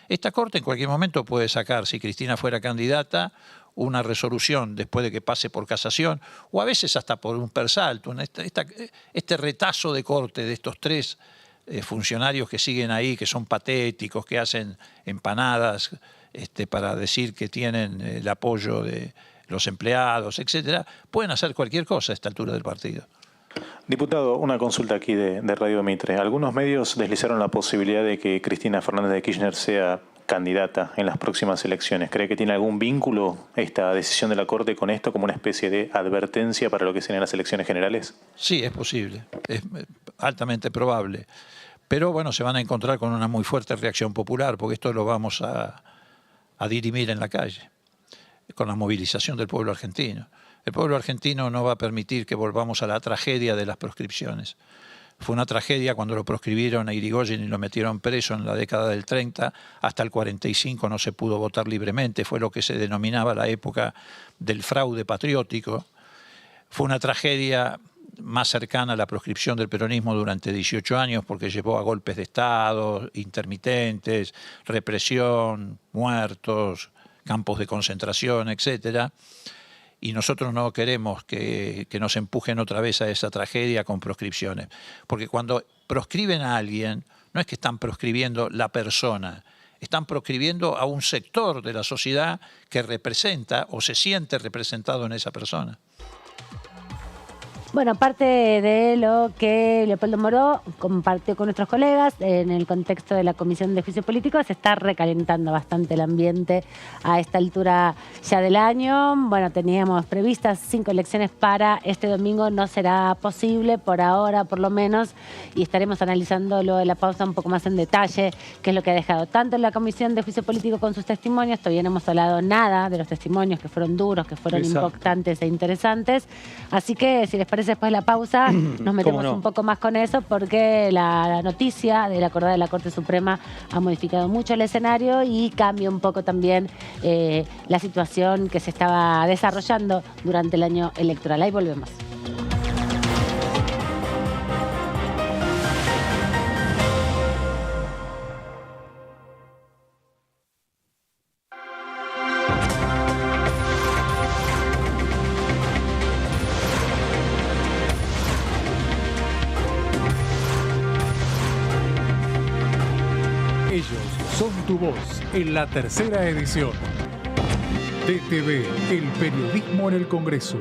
S9: esta Corte en cualquier momento puede sacar, si Cristina fuera candidata, una resolución después de que pase por casación, o a veces hasta por un persalto, este retazo de corte de estos 3 funcionarios que siguen ahí, que son patéticos, que hacen empanadas para decir que tienen el apoyo de los empleados, etcétera, pueden hacer cualquier cosa a esta altura del partido.
S10: Diputado, una consulta aquí de Radio Mitre. Algunos medios deslizaron la posibilidad de que Cristina Fernández de Kirchner sea candidata en las próximas elecciones. ¿Cree que tiene algún vínculo esta decisión de la Corte con esto como una especie de advertencia para lo que serían las elecciones generales?
S9: Sí, es posible, es altamente probable. Pero bueno, se van a encontrar con una muy fuerte reacción popular, porque esto lo vamos a a dirimir en la calle, con la movilización del pueblo argentino. El pueblo argentino no va a permitir que volvamos a la tragedia de las proscripciones. Fue una tragedia cuando lo proscribieron a Irigoyen y lo metieron preso en la década del 30. Hasta el 45 no se pudo votar libremente. Fue lo que se denominaba la época del fraude patriótico. Fue una tragedia más cercana a la proscripción del peronismo durante 18 años porque llevó a golpes de Estado, intermitentes, represión, muertos, campos de concentración, etcétera. Y nosotros no queremos que nos empujen otra vez a esa tragedia con proscripciones. Porque cuando proscriben a alguien, no es que están proscribiendo la persona, están proscribiendo a un sector de la sociedad que representa o se siente representado en esa persona.
S1: Bueno, parte de lo que Leopoldo Moró compartió con nuestros colegas en el contexto de la Comisión de Juicio Político, se está recalentando bastante el ambiente a esta altura ya del año. Bueno, teníamos previstas 5 elecciones para este domingo, no será posible por ahora, por lo menos, y estaremos analizando luego de la pausa un poco más en detalle qué es lo que ha dejado tanto la Comisión de Juicio Político con sus testimonios. Todavía no hemos hablado nada de los testimonios que fueron duros, que fueron impactantes e interesantes. Así que, si les parece, después de la pausa nos metemos un poco más con eso, porque la noticia de la acordada de la Corte Suprema ha modificado mucho el escenario y cambia un poco también la situación que se estaba desarrollando durante el año electoral. Ahí volvemos.
S11: Son tu voz en la tercera edición. DTV, el periodismo en el Congreso.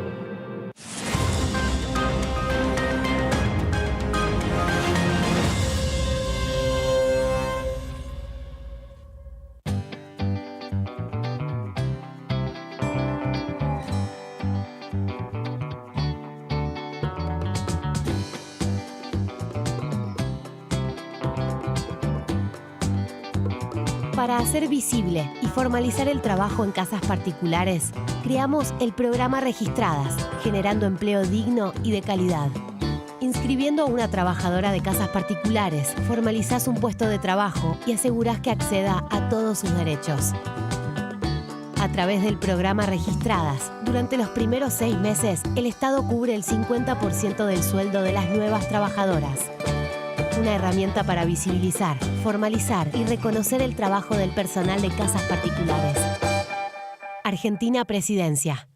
S12: Para hacer visible y formalizar el trabajo en casas particulares, creamos el programa Registradas, generando empleo digno y de calidad. Inscribiendo a una trabajadora de casas particulares, formalizás un puesto de trabajo y asegurás que acceda a todos sus derechos. A través del programa Registradas, durante los primeros 6 meses, el Estado cubre el 50% del sueldo de las nuevas trabajadoras. Una herramienta para visibilizar, formalizar y reconocer el trabajo del personal de casas particulares. Argentina Presidencia.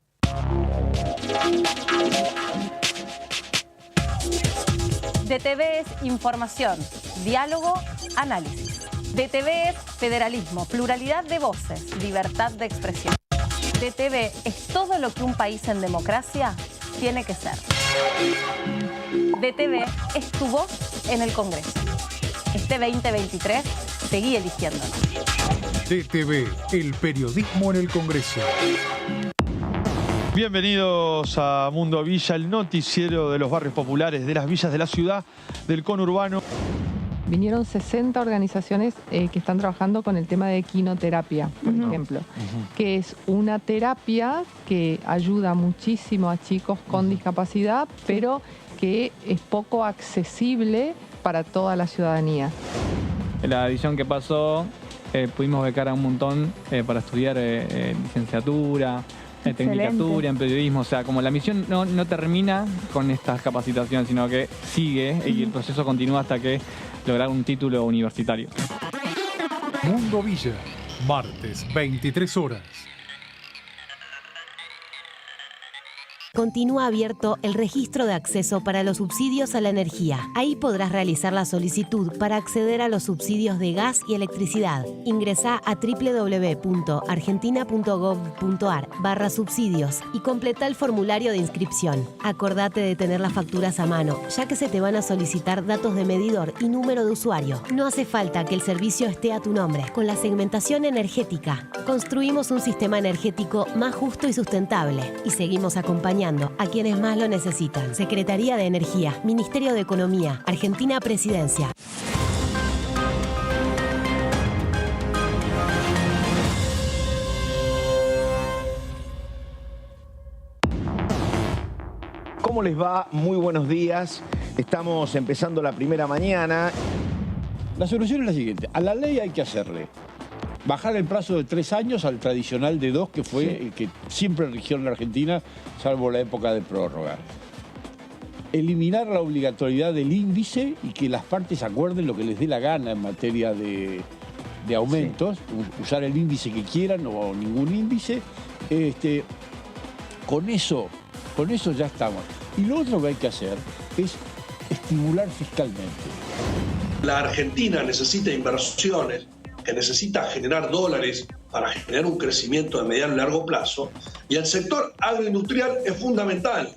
S13: DTV es información, diálogo, análisis. DTV es federalismo, pluralidad de voces, libertad de expresión. DTV es todo lo que un país en democracia tiene que ser. DTV es tu voz en el Congreso. Este 2023, seguí eligiéndonos.
S11: DTV, el periodismo en el Congreso.
S14: Bienvenidos a Mundo Villa, el noticiero de los barrios populares, de las villas de la ciudad, del conurbano.
S15: Vinieron 60 organizaciones que están trabajando con el tema de equinoterapia, por ejemplo, que es una terapia que ayuda muchísimo a chicos con discapacidad, pero que es poco accesible para toda la ciudadanía.
S16: En la edición que pasó pudimos becar a un montón para estudiar licenciatura, tecnicatura, en periodismo. O sea, como la misión no termina con estas capacitaciones, sino que sigue y el proceso continúa hasta que lograr un título universitario.
S11: Mundo Villa, martes, 23 horas.
S12: Continúa abierto el registro de acceso para los subsidios a la energía. Ahí podrás realizar la solicitud para acceder a los subsidios de gas y electricidad. Ingresá a www.argentina.gov.ar/subsidios y completa el formulario de inscripción. Acordate de tener las facturas a mano, ya que se te van a solicitar datos de medidor y número de usuario. No hace falta que el servicio esté a tu nombre. Con la segmentación energética, construimos un sistema energético más justo y sustentable y seguimos acompañando a quienes más lo necesitan. Secretaría de Energía, Ministerio de Economía, Argentina Presidencia.
S17: ¿Cómo les va? Muy buenos días. Estamos empezando la primera mañana.
S18: La solución es la siguiente. A la ley hay que hacerle bajar el plazo de 3 años al tradicional de 2, que fue el que siempre rigió en la Argentina, salvo la época de prórroga. Eliminar la obligatoriedad del índice y que las partes acuerden lo que les dé la gana en materia de aumentos, usar el índice que quieran o ningún índice. Con eso ya estamos. Y lo otro que hay que hacer es estimular fiscalmente.
S19: La Argentina necesita inversiones, que necesita generar dólares para generar un crecimiento de mediano y largo plazo, y el sector agroindustrial es fundamental.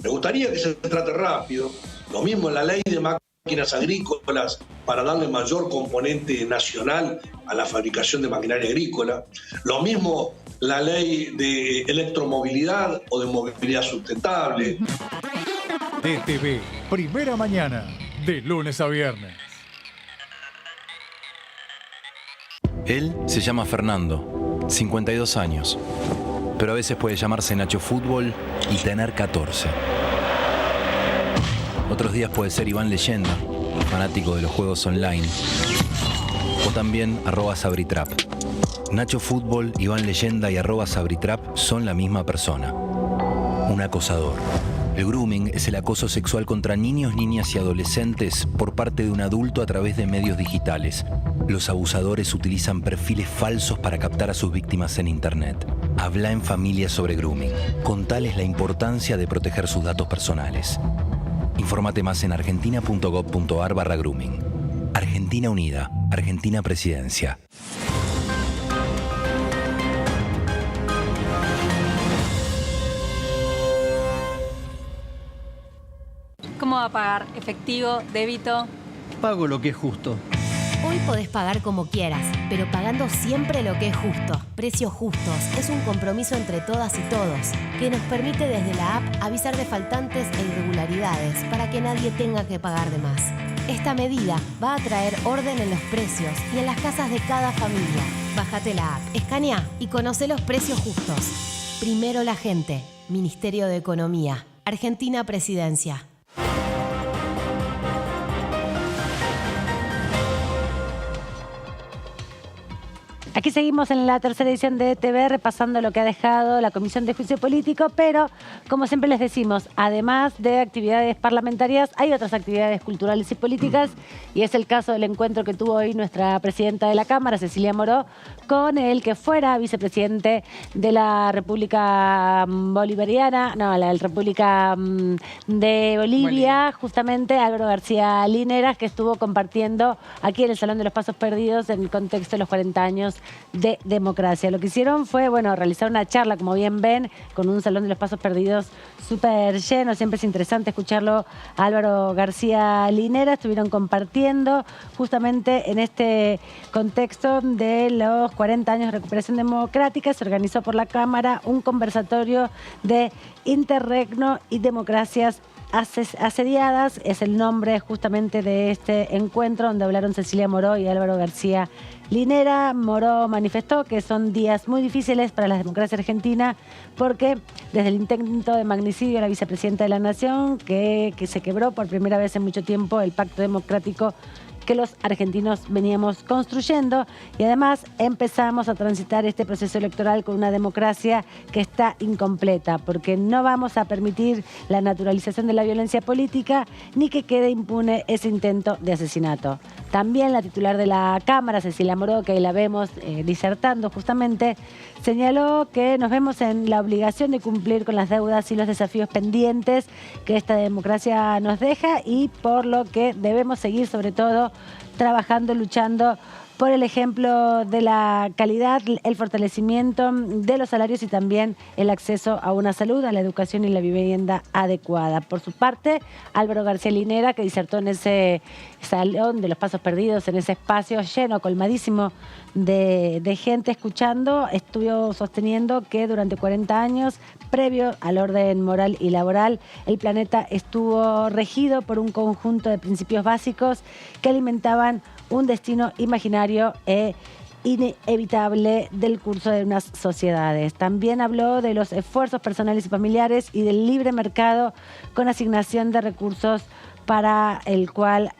S19: Me gustaría que se trate rápido, lo mismo en la ley de máquinas agrícolas para darle mayor componente nacional a la fabricación de maquinaria agrícola, lo mismo la ley de electromovilidad o de movilidad sustentable.
S11: DTV, primera mañana, de lunes a viernes.
S20: Él se llama Fernando, 52 años, pero a veces puede llamarse Nacho Fútbol y tener 14. Otros días puede ser Iván Leyenda, fanático de los juegos online, o también @Sabritrap. Nacho Fútbol, Iván Leyenda y @Sabritrap son la misma persona, un acosador. El grooming es el acoso sexual contra niños, niñas y adolescentes por parte de un adulto a través de medios digitales. Los abusadores utilizan perfiles falsos para captar a sus víctimas en Internet. Habla en familia sobre grooming. Contales la importancia de proteger sus datos personales. Infórmate más en argentina.gov.ar/grooming. Argentina Unida. Argentina Presidencia.
S21: ¿Cómo va a pagar? ¿Efectivo? ¿Débito?
S22: Pago lo que es justo.
S12: Hoy podés pagar como quieras, pero pagando siempre lo que es justo. Precios Justos es un compromiso entre todas y todos que nos permite desde la app avisar de faltantes e irregularidades para que nadie tenga que pagar de más. Esta medida va a traer orden en los precios y en las casas de cada familia. Bájate la app, escanea y conoce los precios justos. Primero la gente. Ministerio de Economía. Argentina Presidencia.
S1: Aquí seguimos en la tercera edición de TV repasando lo que ha dejado la Comisión de Juicio Político, pero como siempre les decimos, además de actividades parlamentarias, hay otras actividades culturales y políticas, y es el caso del encuentro que tuvo hoy nuestra presidenta de la Cámara, Cecilia Moró, con el que fuera vicepresidente de la República Bolivariana, no, la República de Bolivia, justamente Álvaro García Linera, que estuvo compartiendo aquí en el Salón de los Pasos Perdidos en el contexto de los 40 años de democracia. Lo que hicieron fue, realizar una charla, como bien ven, con un Salón de los Pasos Perdidos súper lleno. Siempre es interesante escucharlo a Álvaro García Linera. Estuvieron compartiendo justamente en este contexto de los 40 años de recuperación democrática. Se organizó por la Cámara un conversatorio de interregno y democracias asediadas. Es el nombre justamente de este encuentro donde hablaron Cecilia Moró y Álvaro García Linera. Moró manifestó que son días muy difíciles para la democracia argentina porque desde el intento de magnicidio a la vicepresidenta de la Nación, que se quebró por primera vez en mucho tiempo el pacto democrático que los argentinos veníamos construyendo, y además empezamos a transitar este proceso electoral con una democracia que está incompleta, porque no vamos a permitir la naturalización de la violencia política ni que quede impune ese intento de asesinato. También la titular de la Cámara, Cecilia Moró, que ahí la vemos disertando justamente, señaló que nos vemos en la obligación de cumplir con las deudas y los desafíos pendientes que esta democracia nos deja, y por lo que debemos seguir sobre todo trabajando, luchando por el ejemplo de la calidad, el fortalecimiento de los salarios y también el acceso a una salud, a la educación y la vivienda adecuada. Por su parte, Álvaro García Linera, que disertó en ese Salón de los Pasos Perdidos, en ese espacio lleno, colmadísimo de gente escuchando, estuvo sosteniendo que durante 40 años, previo al orden moral y laboral, el planeta estuvo regido por un conjunto de principios básicos que alimentaban un destino imaginario inevitable del curso de unas sociedades. También habló de los esfuerzos personales y familiares y del libre mercado con asignación de recursos para el cual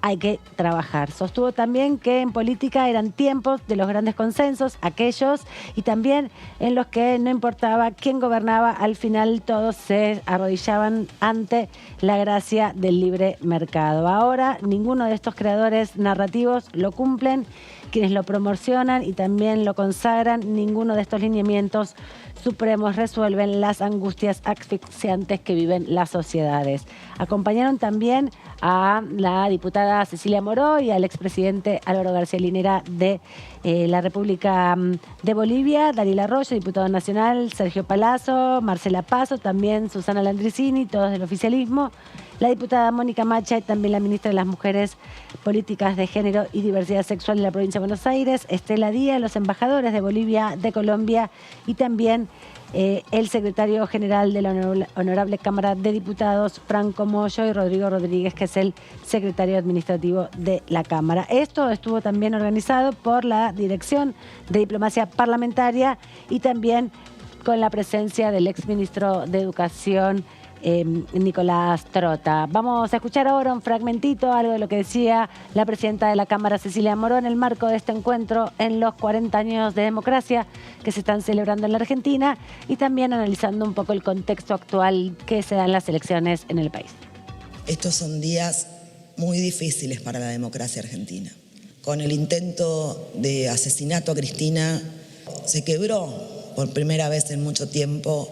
S1: hay que trabajar. Sostuvo también que en política eran tiempos de los grandes consensos, aquellos y también en los que no importaba quién gobernaba, al final todos se arrodillaban ante la gracia del libre mercado. Ahora ninguno de estos creadores narrativos lo cumplen, quienes lo promocionan y también lo consagran, ninguno de estos lineamientos supremos resuelven las angustias asfixiantes que viven las sociedades. Acompañaron también a la diputada Cecilia Moró y al expresidente Álvaro García Linera de la República de Bolivia, Daniel Arroyo, diputado nacional, Sergio Palazzo, Marcela Paso, también Susana Landricini, todos del oficialismo, la diputada Mónica Macha y también la ministra de las Mujeres, Políticas de Género y Diversidad Sexual de la provincia de Buenos Aires, Estela Díaz, los embajadores de Bolivia, de Colombia y también el secretario general de la Honorable Cámara de Diputados, Franco Moyo, y Rodrigo Rodríguez, que es el secretario administrativo de la Cámara. Esto estuvo también organizado por la Dirección de Diplomacia Parlamentaria y también con la presencia del exministro de Educación, Nicolás Trota. Vamos a escuchar ahora un fragmentito, algo de lo que decía la presidenta de la Cámara, Cecilia Moró, en el marco de este encuentro en los 40 años de democracia que se están celebrando en la Argentina y también analizando un poco el contexto actual que se dan las elecciones en el país.
S4: Estos son días muy difíciles para la democracia argentina. Con el intento de asesinato a Cristina se quebró por primera vez en mucho tiempo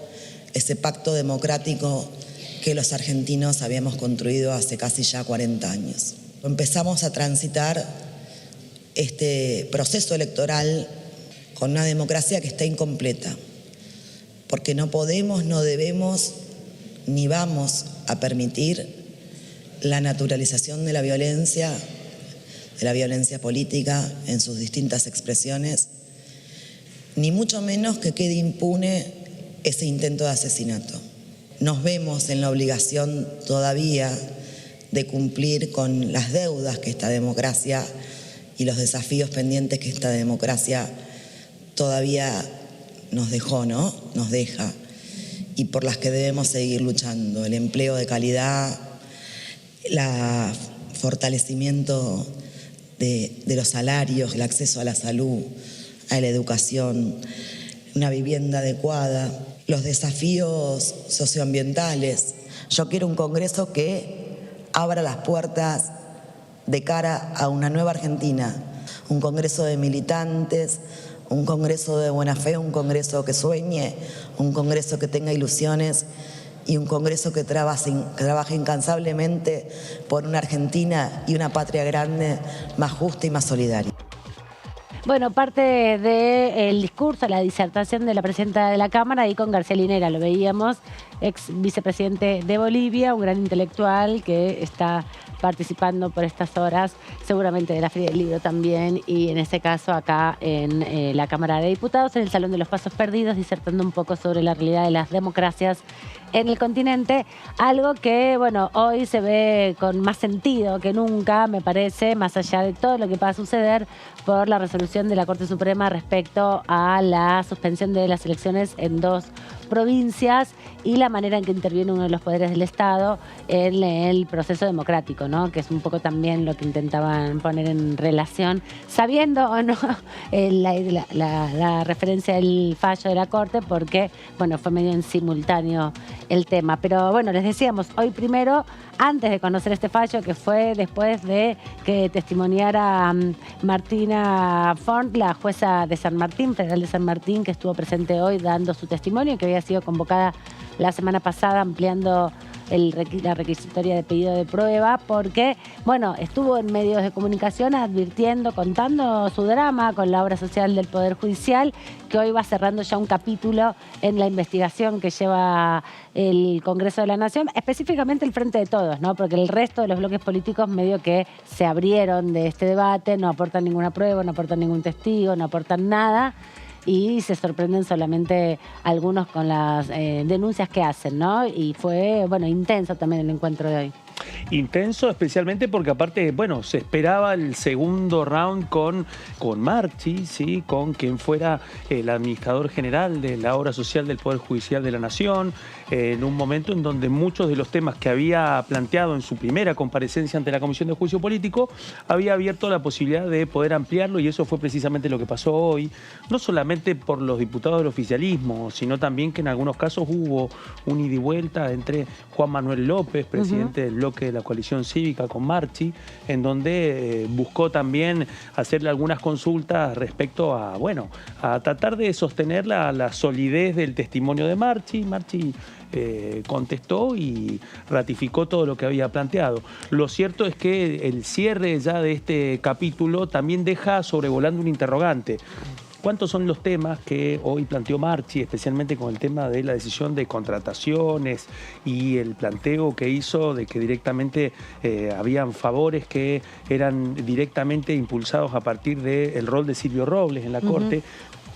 S4: ese pacto democrático que los argentinos habíamos construido hace casi ya 40 años. Empezamos a transitar este proceso electoral con una democracia que está incompleta, porque no podemos, no debemos, ni vamos a permitir la naturalización de la violencia política en sus distintas expresiones, ni mucho menos que quede impune ese intento de asesinato. Nos vemos en la obligación todavía de cumplir con las deudas que esta democracia y los desafíos pendientes que esta democracia todavía nos dejó, ¿no? Nos deja, y por las que debemos seguir luchando. El empleo de calidad, el fortalecimiento de los salarios, el acceso a la salud, a la educación, una vivienda adecuada, los desafíos socioambientales. Yo quiero un Congreso que abra las puertas de cara a una nueva Argentina, un Congreso de militantes, un Congreso de buena fe, un Congreso que sueñe, un Congreso que tenga ilusiones y un Congreso que trabaje incansablemente por una Argentina y una patria grande, más justa y más solidaria.
S1: Bueno, parte del discurso, la disertación de la presidenta de la Cámara, y con García Linera, lo veíamos, ex vicepresidente de Bolivia, un gran intelectual que está participando por estas horas, seguramente de la Feria del Libro también, y en este caso acá en la Cámara de Diputados, en el Salón de los Pasos Perdidos, disertando un poco sobre la realidad de las democracias en el continente, algo que, bueno, hoy se ve con más sentido que nunca, me parece, más allá de todo lo que va a suceder por la resolución de la Corte Suprema respecto a la suspensión de las elecciones en 2 provincias y la manera en que interviene uno de los poderes del Estado en el proceso democrático, ¿no? Que es un poco también lo que intentaban poner en relación, sabiendo o no la referencia del fallo de la Corte, porque, bueno, fue medio en simultáneo el tema. Pero bueno, les decíamos, hoy primero, antes de conocer este fallo, que fue después de que testimoniara Martina Font, la jueza de San Martín, federal de San Martín, que estuvo presente hoy dando su testimonio, que había sido convocada la semana pasada ampliando la requisitoria de pedido de prueba, porque, bueno, estuvo en medios de comunicación advirtiendo, contando su drama con la obra social del Poder Judicial, que hoy va cerrando ya un capítulo en la investigación que lleva el Congreso de la Nación, específicamente el Frente de Todos, ¿no? Porque el resto de los bloques políticos medio que se abrieron de este debate, no aportan ninguna prueba, no aportan ningún testigo, no aportan nada. y se sorprenden solamente algunos con las denuncias que hacen, ¿no? Y fue, bueno, intenso también el encuentro de hoy.
S3: Intenso, especialmente porque aparte, bueno, se esperaba el segundo round con Marchi, ¿sí? Con quien fuera el administrador general de la obra social del Poder Judicial de la Nación, en un momento en donde muchos de los temas que había planteado en su primera comparecencia ante la Comisión de Juicio Político había abierto la posibilidad de poder ampliarlo, y eso fue precisamente lo que pasó hoy, no solamente por los diputados del oficialismo, sino también que en algunos casos hubo un ida y vuelta entre Juan Manuel López, presidente del bloque de la coalición cívica, con Marchi, en donde buscó también hacerle algunas consultas respecto a, bueno, a tratar de sostener la solidez del testimonio de Marchi. Marchi contestó y ratificó todo lo que había planteado. Lo cierto es que el cierre ya de este capítulo también deja sobrevolando un interrogante. ¿Cuántos son los temas que hoy planteó Marchi, especialmente con el tema de la decisión de contrataciones y el planteo que hizo de que directamente habían favores que eran directamente impulsados a partir del rol de Silvio Robles en la Corte?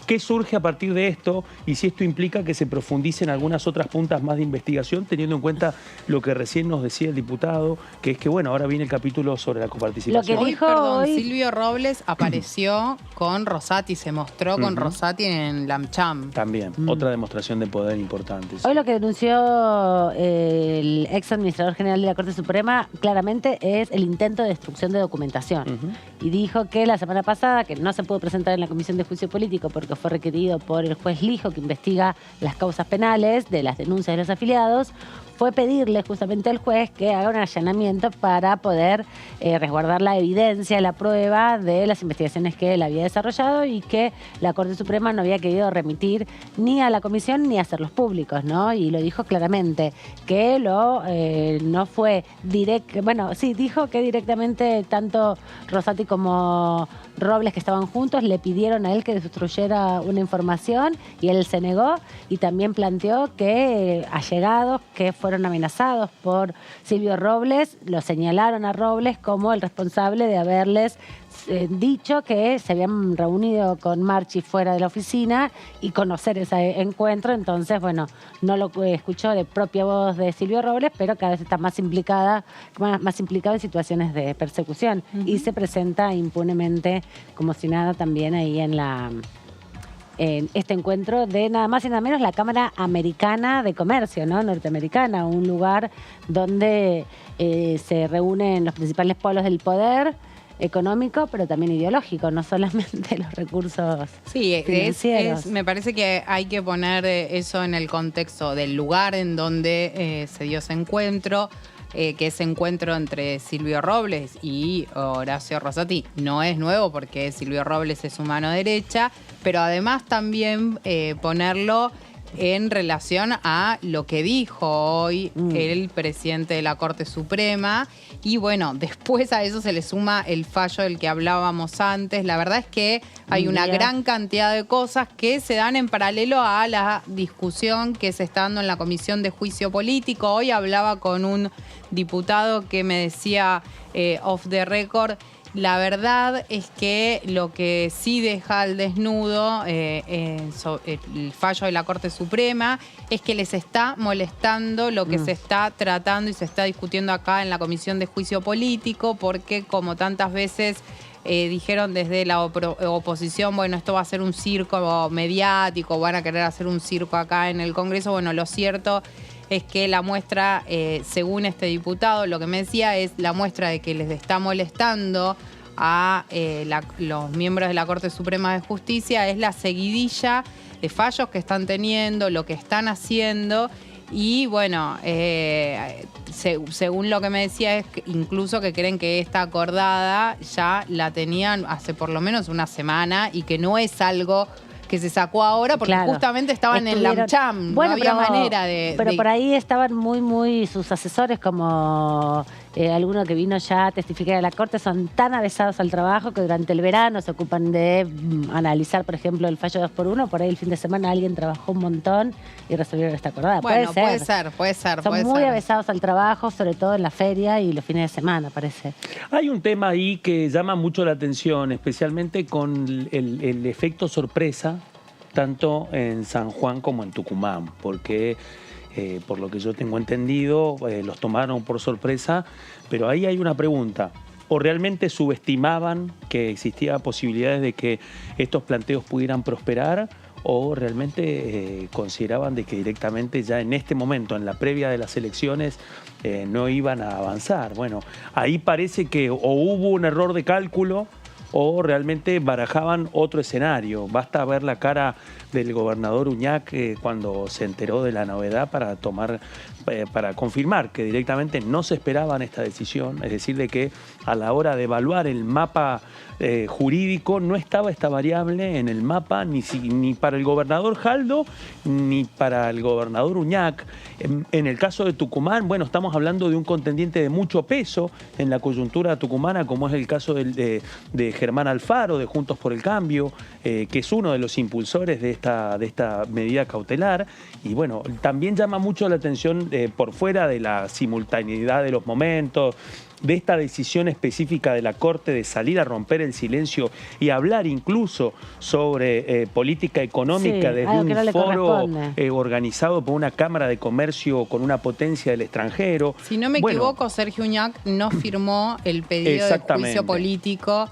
S3: ¿Qué surge a partir de esto y si esto implica que se profundicen algunas otras puntas más de investigación, teniendo en cuenta lo que recién nos decía el diputado, que es que, bueno, ahora viene el capítulo sobre la coparticipación?
S2: Lo que dijo hoy... Silvio Robles apareció con Rosati, se mostró con Rosati en la AmCham.
S3: También, otra demostración de poder importante.
S1: Hoy lo que denunció el ex administrador general de la Corte Suprema claramente es el intento de destrucción de documentación. Y dijo que la semana pasada, que no se pudo presentar en la Comisión de Juicio Político porque fue requerido por el juez Lijo, que investiga las causas penales de las denuncias de los afiliados, fue pedirle justamente al juez que haga un allanamiento para poder resguardar la evidencia, la prueba de las investigaciones que él había desarrollado y que la Corte Suprema no había querido remitir ni a la comisión ni hacerlos públicos, ¿no? Y lo dijo claramente, que no fue directo, bueno, sí, dijo que directamente tanto Rosati como Robles, que estaban juntos, le pidieron a él que destruyera una información y él se negó, y también planteó que allegados que fueron amenazados por Silvio Robles lo señalaron a Robles como el responsable de haberles dicho que se habían reunido con Marchi fuera de la oficina y conocer ese encuentro. Entonces, bueno, no lo escuchó de propia voz de Silvio Robles, pero cada vez está más implicado en situaciones de persecución y se presenta impunemente como si nada también ahí en este encuentro de nada más y nada menos la Cámara Americana de Comercio, ¿no? Norteamericana, un lugar donde se reúnen los principales polos del poder económico, pero también ideológico, no solamente los recursos financieros.
S2: Me parece que hay que poner eso en el contexto del lugar en donde se dio ese encuentro, que ese encuentro entre Silvio Robles y Horacio Rosati no es nuevo porque Silvio Robles es su mano derecha, pero además también ponerlo en relación a lo que dijo hoy el presidente de la Corte Suprema. Y bueno, después a eso se le suma el fallo del que hablábamos antes. La verdad es que hay una gran cantidad de cosas que se dan en paralelo a la discusión que se está dando en la Comisión de Juicio Político. Hoy hablaba con un diputado que me decía off the record, la verdad es que lo que sí deja al desnudo el fallo de la Corte Suprema es que les está molestando lo que se está tratando y se está discutiendo acá en la Comisión de Juicio Político, porque como tantas veces dijeron desde la oposición, bueno, esto va a ser un circo mediático, van a querer hacer un circo acá en el Congreso. Bueno, lo cierto es que la muestra, según este diputado, lo que me decía es la muestra de que les está molestando a los miembros de la Corte Suprema de Justicia, es la seguidilla de fallos que están teniendo, lo que están haciendo. Y bueno, según lo que me decía es que incluso que creen que esta acordada ya la tenían hace por lo menos una semana y que no es algo que se sacó ahora porque justamente estaban en la AmCham, bueno, no había manera de...
S1: Pero por ahí estaban muy sus asesores, como alguno que vino ya a testificar a la Corte, son tan avesados al trabajo que durante el verano se ocupan de analizar, por ejemplo, el fallo 2x1, por ahí el fin de semana alguien trabajó un montón y resolvieron esta acordada.
S2: Bueno, puede ser.
S1: Son muy avesados al trabajo, sobre todo en la feria y los fines de semana, parece.
S3: Hay un tema ahí que llama mucho la atención, especialmente con el efecto sorpresa tanto en San Juan como en Tucumán, porque por lo que yo tengo entendido, los tomaron por sorpresa, pero ahí hay una pregunta. ¿O realmente subestimaban que existía posibilidades de que estos planteos pudieran prosperar? ¿O realmente consideraban de que directamente ya en este momento, en la previa de las elecciones, no iban a avanzar? Bueno, ahí parece que o hubo un error de cálculo o realmente barajaban otro escenario. Basta ver la cara del gobernador Uñac cuando se enteró de la novedad para confirmar que directamente no se esperaban esta decisión, es decir, de que a la hora de evaluar el mapa jurídico no estaba esta variable en el mapa ni para el gobernador Jaldo ni para el gobernador Uñac. En el caso de Tucumán, bueno, estamos hablando de un contendiente de mucho peso en la coyuntura tucumana, como es el caso de Germán Alfaro, de Juntos por el Cambio, que es uno de los impulsores de esta medida cautelar. Y bueno, también llama mucho la atención por fuera de la simultaneidad de los momentos, de esta decisión específica de la Corte de salir a romper el silencio y hablar incluso sobre política económica desde un foro organizado por una Cámara de Comercio con una potencia del extranjero.
S2: Si no me equivoco, Sergio Uñac no firmó el pedido de juicio político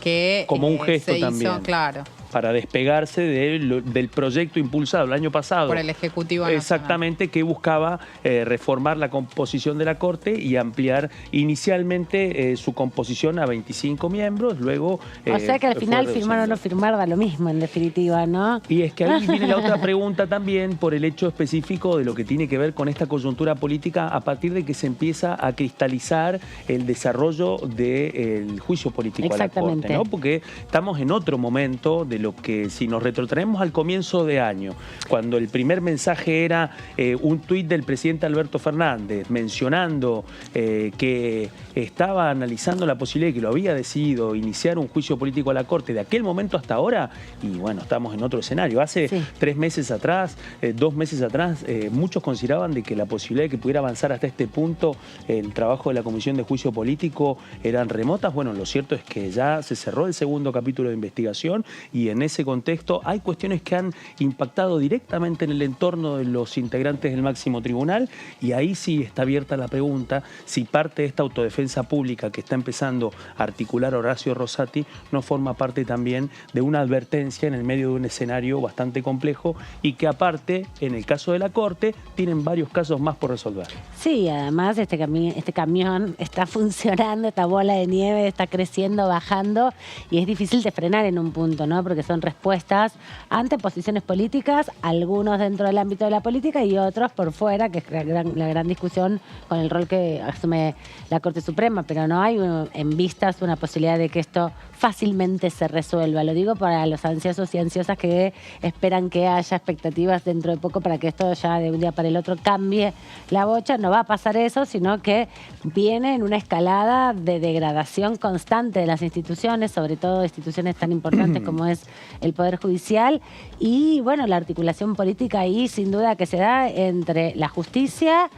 S2: que
S3: como un gesto
S2: se hizo,
S3: también.
S2: Claro.
S3: Para despegarse del proyecto impulsado el año pasado
S2: por el Ejecutivo Nacional.
S3: Exactamente, que buscaba reformar la composición de la Corte y ampliar inicialmente su composición a 25 miembros, luego...
S1: O sea que al final firmar o no firmar da lo mismo, en definitiva, ¿no?
S3: Y es que ahí viene la otra pregunta también por el hecho específico de lo que tiene que ver con esta coyuntura política a partir de que se empieza a cristalizar el desarrollo del juicio político a la Corte, ¿no? Porque estamos en otro momento de lo que, si nos retrotraemos al comienzo de año, cuando el primer mensaje era un tuit del presidente Alberto Fernández mencionando que estaba analizando la posibilidad de que lo había decidido iniciar un juicio político a la Corte, de aquel momento hasta ahora, y bueno, estamos en otro escenario. Hace 3 meses atrás, 2 meses atrás, muchos consideraban de que la posibilidad de que pudiera avanzar hasta este punto el trabajo de la Comisión de Juicio Político eran remotas. Bueno, lo cierto es que ya se cerró el segundo capítulo de investigación y en ese contexto hay cuestiones que han impactado directamente en el entorno de los integrantes del máximo tribunal, y ahí sí está abierta la pregunta si parte de esta autodefensa pública que está empezando a articular Horacio Rosati no forma parte también de una advertencia en el medio de un escenario bastante complejo y que aparte, en el caso de la Corte, tienen varios casos más por resolver.
S1: Sí, además este camión está funcionando, esta bola de nieve está creciendo, bajando, y es difícil de frenar en un punto, ¿no? Porque son respuestas ante posiciones políticas, algunos dentro del ámbito de la política y otros por fuera, que es la gran discusión con el rol que asume la Corte Suprema, pero no hay en vistas una posibilidad de que esto fácilmente se resuelva. Lo digo para los ansiosos y ansiosas que esperan que haya expectativas dentro de poco para que esto ya de un día para el otro cambie la bocha. No va a pasar eso, sino que viene en una escalada de degradación constante de las instituciones, sobre todo instituciones tan importantes como es el Poder Judicial, y bueno, la articulación política ahí sin duda que se da entre la justicia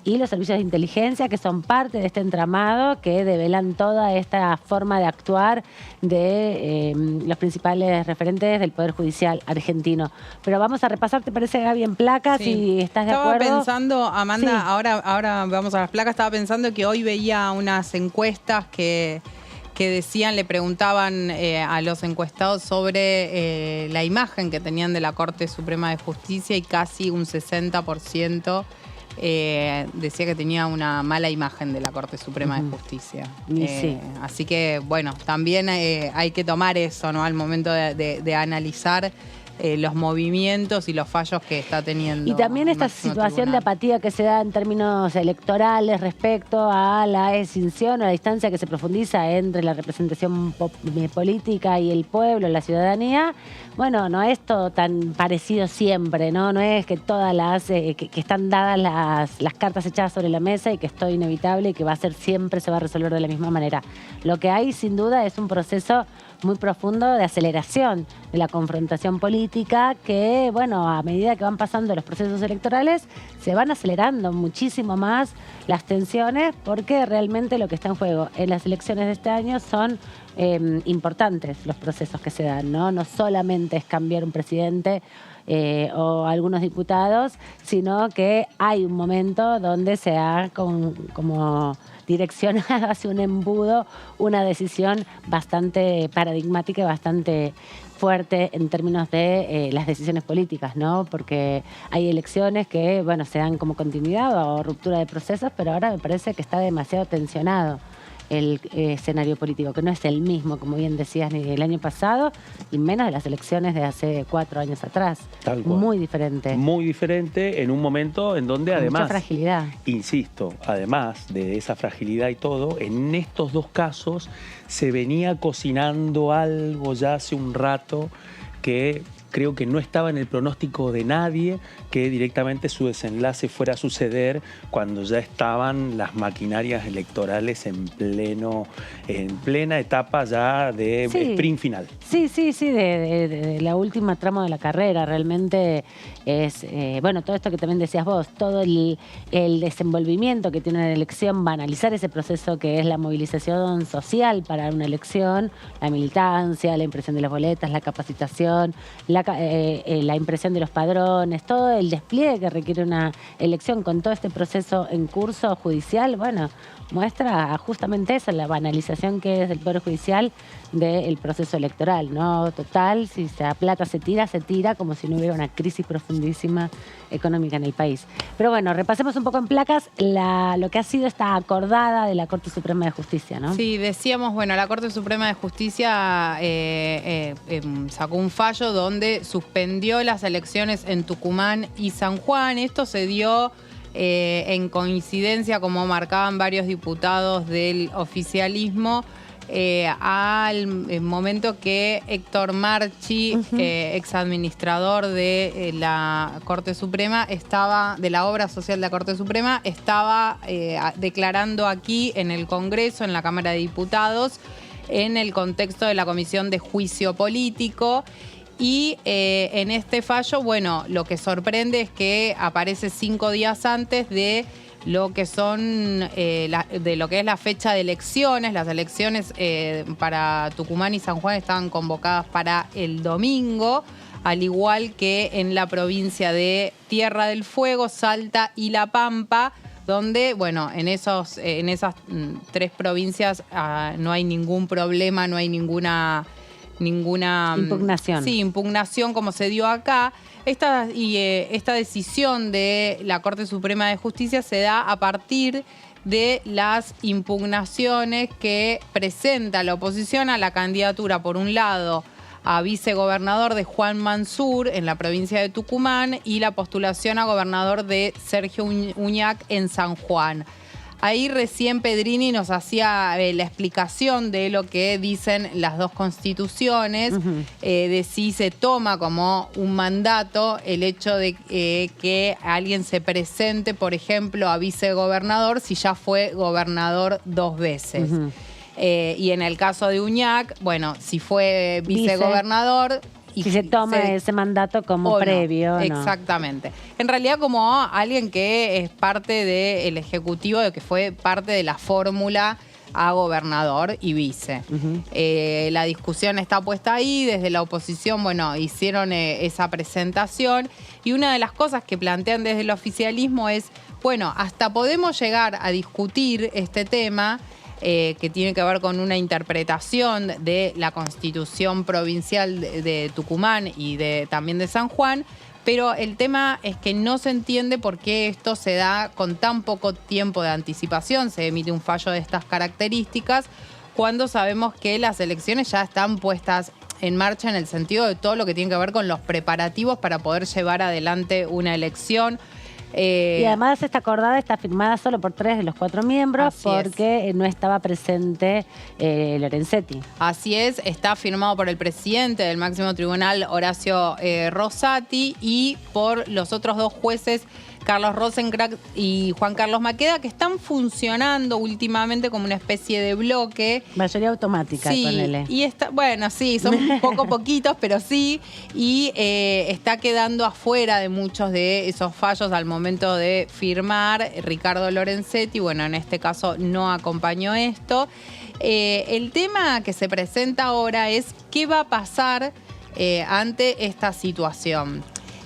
S1: y los servicios de inteligencia, que son parte de este entramado que develan toda esta forma de actuar de los principales referentes del Poder Judicial argentino. Pero vamos a repasar, ¿te parece, Gaby, en placas? Si estás de acuerdo.
S2: Estaba pensando, Amanda, ahora vamos a las placas, estaba pensando que hoy veía unas encuestas que decían, le preguntaban a los encuestados sobre la imagen que tenían de la Corte Suprema de Justicia, y casi un 60% decía que tenía una mala imagen de la Corte Suprema de Justicia. Así que, bueno, también hay que tomar eso, ¿no? Al momento de analizar los movimientos y los fallos que está teniendo.
S1: Y también esta situación de apatía que se da en términos electorales respecto a la extinción o la distancia que se profundiza entre la representación política y el pueblo, la ciudadanía. Bueno, no es todo tan parecido siempre, ¿no? No es que todas las que están dadas las cartas echadas sobre la mesa y que esto es inevitable y que va a ser siempre, se va a resolver de la misma manera. Lo que hay sin duda es un proceso muy profundo de aceleración de la confrontación política que, bueno, a medida que van pasando los procesos electorales, se van acelerando muchísimo más las tensiones porque realmente lo que está en juego en las elecciones de este año son importantes los procesos que se dan, ¿no? No solamente es cambiar un presidente o algunos diputados, sino que hay un momento donde se ha como direccionado hacia un embudo, una decisión bastante paradigmática y bastante fuerte en términos de las decisiones políticas, ¿no? Porque hay elecciones que, bueno, se dan como continuidad o ruptura de procesos, pero ahora me parece que está demasiado tensionado el escenario político, que no es el mismo, como bien decías, ni el año pasado, y menos de las elecciones de hace 4 años atrás.
S3: Tal cual.
S1: Muy diferente.
S3: Muy diferente en un momento en donde además...
S1: Mucha fragilidad.
S3: Insisto, además de esa fragilidad y todo, en estos dos casos se venía cocinando algo ya hace un rato que creo que no estaba en el pronóstico de nadie que directamente su desenlace fuera a suceder cuando ya estaban las maquinarias electorales en plena etapa ya de sprint final.
S1: Sí, de la última tramo de la carrera. Realmente es, bueno, todo esto que también decías vos, todo el desenvolvimiento que tiene una elección, banalizar ese proceso que es la movilización social para una elección, la militancia, la impresión de las boletas, la capacitación, la impresión de los padrones, todo el despliegue que requiere una elección con todo este proceso en curso judicial, bueno, muestra justamente eso, la banalización que es del Poder Judicial del proceso electoral, ¿no? Total, si la plata se tira como si no hubiera una crisis profundísima económica en el país. Pero bueno, repasemos un poco en placas lo que ha sido esta acordada de la Corte Suprema de Justicia, ¿no?
S2: Sí, decíamos, bueno, la Corte Suprema de Justicia sacó un fallo donde suspendió las elecciones en Tucumán y San Juan. Esto se dio en coincidencia, como marcaban varios diputados del oficialismo, al momento que Héctor Marchi, ex administrador de la Corte Suprema, de la obra social de la Corte Suprema, estaba declarando aquí en el Congreso, en la Cámara de Diputados, en el contexto de la Comisión de Juicio Político. Y en este fallo, bueno, lo que sorprende es que aparece 5 días antes de lo que son de lo que es la fecha de elecciones. Las elecciones para Tucumán y San Juan estaban convocadas para el domingo, al igual que en la provincia de Tierra del Fuego, Salta y La Pampa, donde, bueno, en esas 3 provincias no hay ningún problema, no hay ninguna
S1: impugnación.
S2: Sí, impugnación como se dio acá. Esta decisión de la Corte Suprema de Justicia se da a partir de las impugnaciones que presenta la oposición a la candidatura, por un lado, a vicegobernador de Juan Mansur en la provincia de Tucumán y la postulación a gobernador de Sergio Uñac en San Juan. Ahí recién Pedrini nos hacía la explicación de lo que dicen las dos constituciones, de si se toma como un mandato el hecho de que alguien se presente, por ejemplo, a vicegobernador si ya fue gobernador 2 veces. Y en el caso de Uñac, bueno, si fue vicegobernador...
S1: Y si se toma ese mandato como previo.
S2: No. Exactamente. En realidad como alguien que es parte del Ejecutivo, que fue parte de la fórmula a gobernador y vice. La discusión está puesta ahí, desde la oposición, bueno, hicieron esa presentación, y una de las cosas que plantean desde el oficialismo es, bueno, hasta podemos llegar a discutir este tema, que tiene que ver con una interpretación de la Constitución provincial de Tucumán y también de San Juan, pero el tema es que no se entiende por qué esto se da con tan poco tiempo de anticipación. Se emite un fallo de estas características cuando sabemos que las elecciones ya están puestas en marcha en el sentido de todo lo que tiene que ver con los preparativos para poder llevar adelante una elección.
S1: Y además esta acordada está firmada solo por 3 de los 4 miembros porque no estaba presente Lorenzetti.
S2: Así es, está firmado por el presidente del máximo tribunal, Horacio Rosati, y por los otros 2 jueces Carlos Rosencrantz y Juan Carlos Maqueda, que están funcionando últimamente como una especie de bloque.
S1: Mayoría automática,
S2: sí,
S1: ponele.
S2: Y bueno, sí, son un poco poquitos, pero sí. Y está quedando afuera de muchos de esos fallos al momento de firmar Ricardo Lorenzetti. Bueno, en este caso no acompañó esto. El tema que se presenta ahora es qué va a pasar ante esta situación.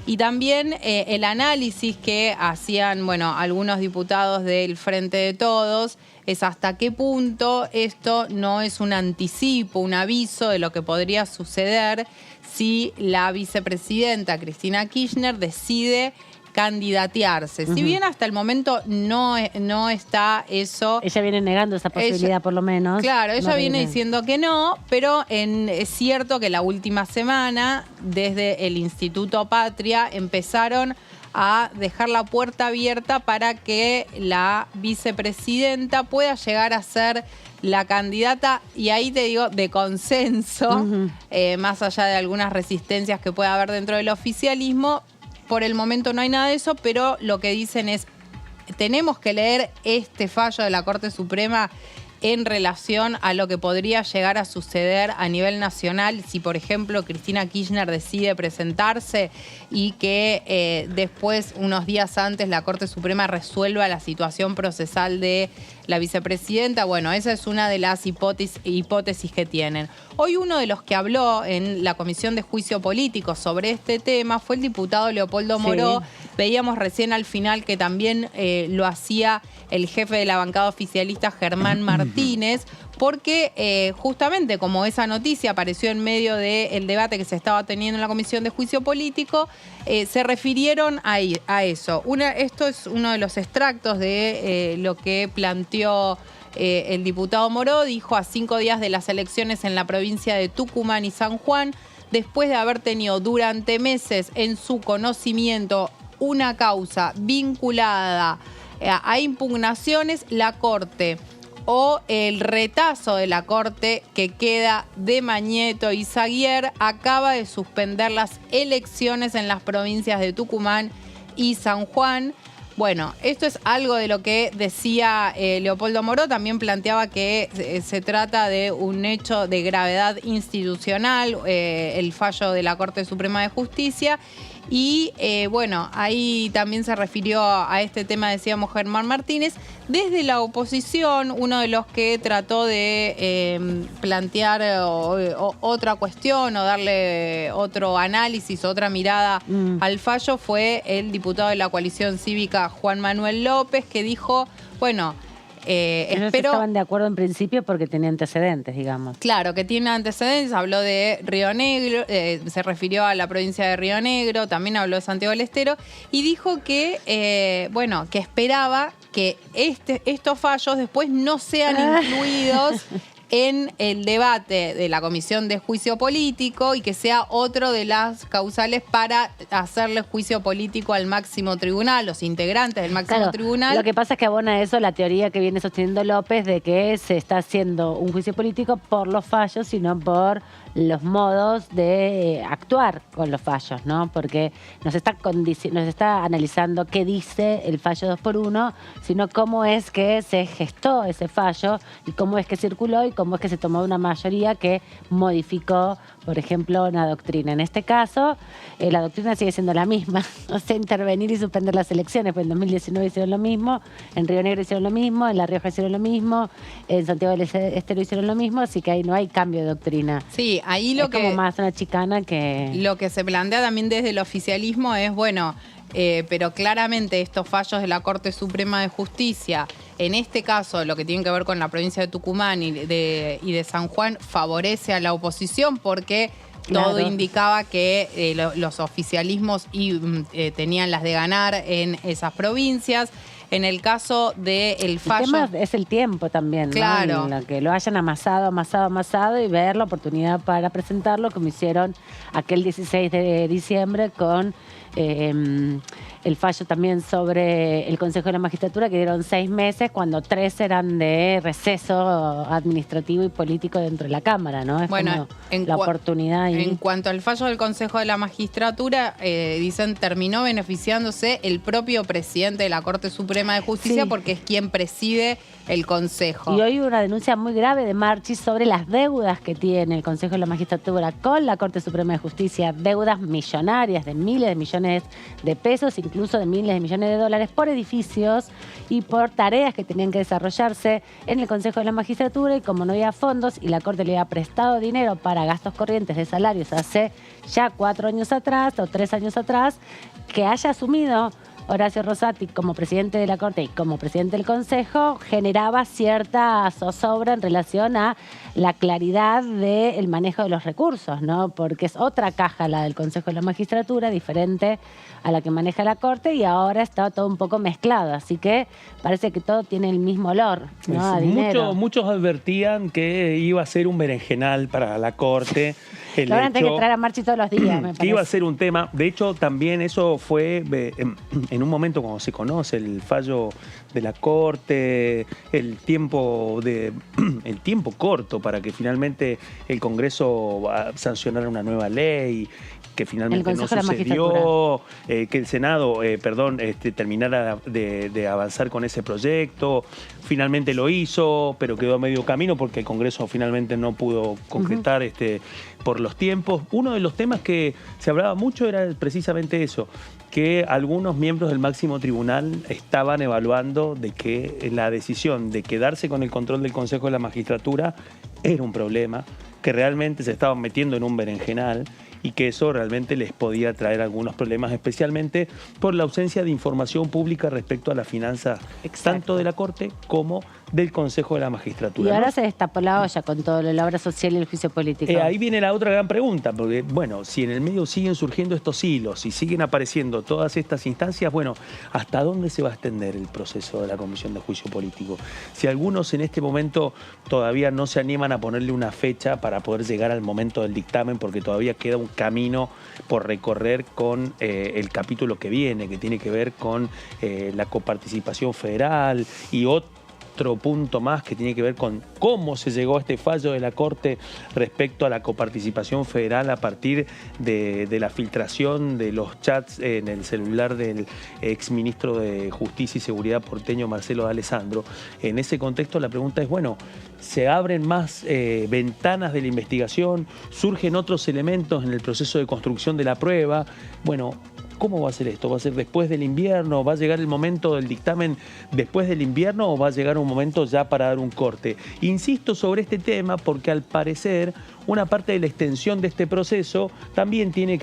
S2: Y también el análisis que hacían, bueno, algunos diputados del Frente de Todos es hasta qué punto esto no es un anticipo, un aviso de lo que podría suceder si la vicepresidenta Cristina Kirchner decide candidatearse. Si bien hasta el momento no está eso.
S1: Ella viene negando esa posibilidad, por lo menos.
S2: Claro, ella viene diciendo que no, pero es cierto que la última semana, desde el Instituto Patria, empezaron a dejar la puerta abierta para que la vicepresidenta pueda llegar a ser la candidata, y ahí te digo, de consenso, más allá de algunas resistencias que pueda haber dentro del oficialismo. Por el momento no hay nada de eso, pero lo que dicen es, tenemos que leer este fallo de la Corte Suprema en relación a lo que podría llegar a suceder a nivel nacional si, por ejemplo, Cristina Kirchner decide presentarse y que después, unos días antes, la Corte Suprema resuelva la situación procesal de la vicepresidenta. Bueno, esa es una de las hipótesis que tienen. Hoy uno de los que habló en la Comisión de Juicio Político sobre este tema fue el diputado Leopoldo Moró. Sí. Veíamos recién al final que también lo hacía el jefe de la bancada oficialista, Germán Martínez, porque justamente como esa noticia apareció en medio del debate que se estaba teniendo en la Comisión de Juicio Político, se refirieron a eso. Esto es uno de los extractos de lo que planteó el diputado Moró. Dijo: a 5 días de las elecciones en la provincia de Tucumán y San Juan, después de haber tenido durante meses en su conocimiento una causa vinculada a impugnaciones, la Corte o el retazo de la Corte que queda de Mañeto y Zaguier acaba de suspender las elecciones en las provincias de Tucumán y San Juan. Bueno, esto es algo de lo que decía Leopoldo Moró. También planteaba que se trata de un hecho de gravedad institucional, el fallo de la Corte Suprema de Justicia. Y bueno, ahí también se refirió a este tema, decíamos, Germán Martínez. Desde la oposición, uno de los que trató de plantear otra cuestión o darle otro análisis, otra mirada al fallo, fue el diputado de la coalición cívica, Juan Manuel López, que dijo, bueno,
S1: ellos estaban de acuerdo en principio porque tenía antecedentes, digamos.
S2: Claro, que tiene antecedentes. Habló de Río Negro, se refirió a la provincia de Río Negro, también habló de Santiago del Estero y dijo que, bueno, que esperaba que estos fallos después no sean incluidos en el debate de la Comisión de Juicio Político y que sea otro de las causales para hacerle juicio político al máximo tribunal, los integrantes del máximo tribunal.
S1: Lo que pasa es que abona eso la teoría que viene sosteniendo López de que se está haciendo un juicio político por los fallos, sino por los modos de actuar con los fallos, ¿no? Porque nos está analizando qué dice el fallo 2x1, sino cómo es que se gestó ese fallo y cómo es que circuló y cómo es que se tomó una mayoría que modificó, por ejemplo, una doctrina. En este caso, la doctrina sigue siendo la misma, o sea, intervenir y suspender las elecciones, pues en 2019 hicieron lo mismo, en Río Negro hicieron lo mismo, en La Rioja hicieron lo mismo, en Santiago del Estero hicieron lo mismo, así que ahí no hay cambio de doctrina.
S2: Sí, ahí
S1: es como más una chicana que...
S2: Lo que se plantea también desde el oficialismo es, bueno, pero claramente estos fallos de la Corte Suprema de Justicia, en este caso lo que tiene que ver con la provincia de Tucumán y de San Juan, favorece a la oposición porque todo indicaba que los oficialismos tenían las de ganar en esas provincias. En el caso del fallo...
S1: El tema es el tiempo también, ¿no?
S2: Claro.
S1: Que lo hayan amasado y ver la oportunidad para presentarlo, como hicieron aquel 16 de diciembre con el fallo también sobre el Consejo de la Magistratura, que dieron 6 meses, cuando 3 eran de receso administrativo y político dentro de la Cámara, ¿no? Es
S2: bueno,
S1: como la oportunidad.
S2: En cuanto al fallo del Consejo de la Magistratura, dicen terminó beneficiándose el propio presidente de la Corte Suprema de Justicia, porque es quien preside el Consejo.
S1: Y hoy hubo una denuncia muy grave de Marchi sobre las deudas que tiene el Consejo de la Magistratura con la Corte Suprema de Justicia, deudas millonarias de miles de millones de pesos, incluso de miles de millones de dólares por edificios y por tareas que tenían que desarrollarse en el Consejo de la Magistratura, y como no había fondos y la Corte le había prestado dinero para gastos corrientes de salarios hace ya 4 años atrás o 3 años atrás, que haya asumido Horacio Rosati como presidente de la Corte y como presidente del Consejo generaba cierta zozobra en relación a la claridad del manejo de los recursos, ¿no? Porque es otra caja la del Consejo de la Magistratura, diferente a la que maneja la Corte, y ahora está todo un poco mezclado, así que parece que todo tiene el mismo olor, ¿no? A dinero.
S3: Muchos advertían que iba a ser un berenjenal para la Corte.
S1: Lo van a tener que traer a Marchi todos los días, me parece.
S3: Que iba a ser un tema. De hecho, también eso fue en un momento cuando se conoce el fallo de la Corte, el tiempo corto para que finalmente el Congreso sancionara una nueva ley, que finalmente no sucedió, que el Senado, terminara de avanzar con ese proyecto. Finalmente lo hizo, pero quedó a medio camino porque el Congreso finalmente no pudo concretar por los tiempos. Uno de los temas que se hablaba mucho era precisamente eso, que algunos miembros del máximo tribunal estaban evaluando de que la decisión de quedarse con el control del Consejo de la Magistratura era un problema, que realmente se estaban metiendo en un berenjenal y que eso realmente les podía traer algunos problemas, especialmente por la ausencia de información pública respecto a la finanza, tanto de la Corte como del Consejo de la Magistratura.
S1: Y ahora se destapó la olla con todo lo de la obra social y el juicio político.
S3: Ahí viene la otra gran pregunta, porque, bueno, si en el medio siguen surgiendo estos hilos y siguen apareciendo todas estas instancias, bueno, ¿hasta dónde se va a extender el proceso de la Comisión de Juicio Político? Si algunos en este momento todavía no se animan a ponerle una fecha para poder llegar al momento del dictamen, porque todavía queda un camino por recorrer con el capítulo que viene, que tiene que ver con la coparticipación federal y otro punto más que tiene que ver con cómo se llegó a este fallo de la Corte respecto a la coparticipación federal a partir de la filtración de los chats en el celular del exministro de Justicia y Seguridad porteño Marcelo D'Alessandro. En ese contexto la pregunta es, bueno, ¿se abren más ventanas de la investigación? ¿Surgen otros elementos en el proceso de construcción de la prueba? Bueno, ¿cómo va a ser esto? ¿Va a ser después del invierno? ¿Va a llegar el momento del dictamen después del invierno o va a llegar un momento ya para dar un corte? Insisto sobre este tema porque al parecer una parte de la extensión de este proceso también tiene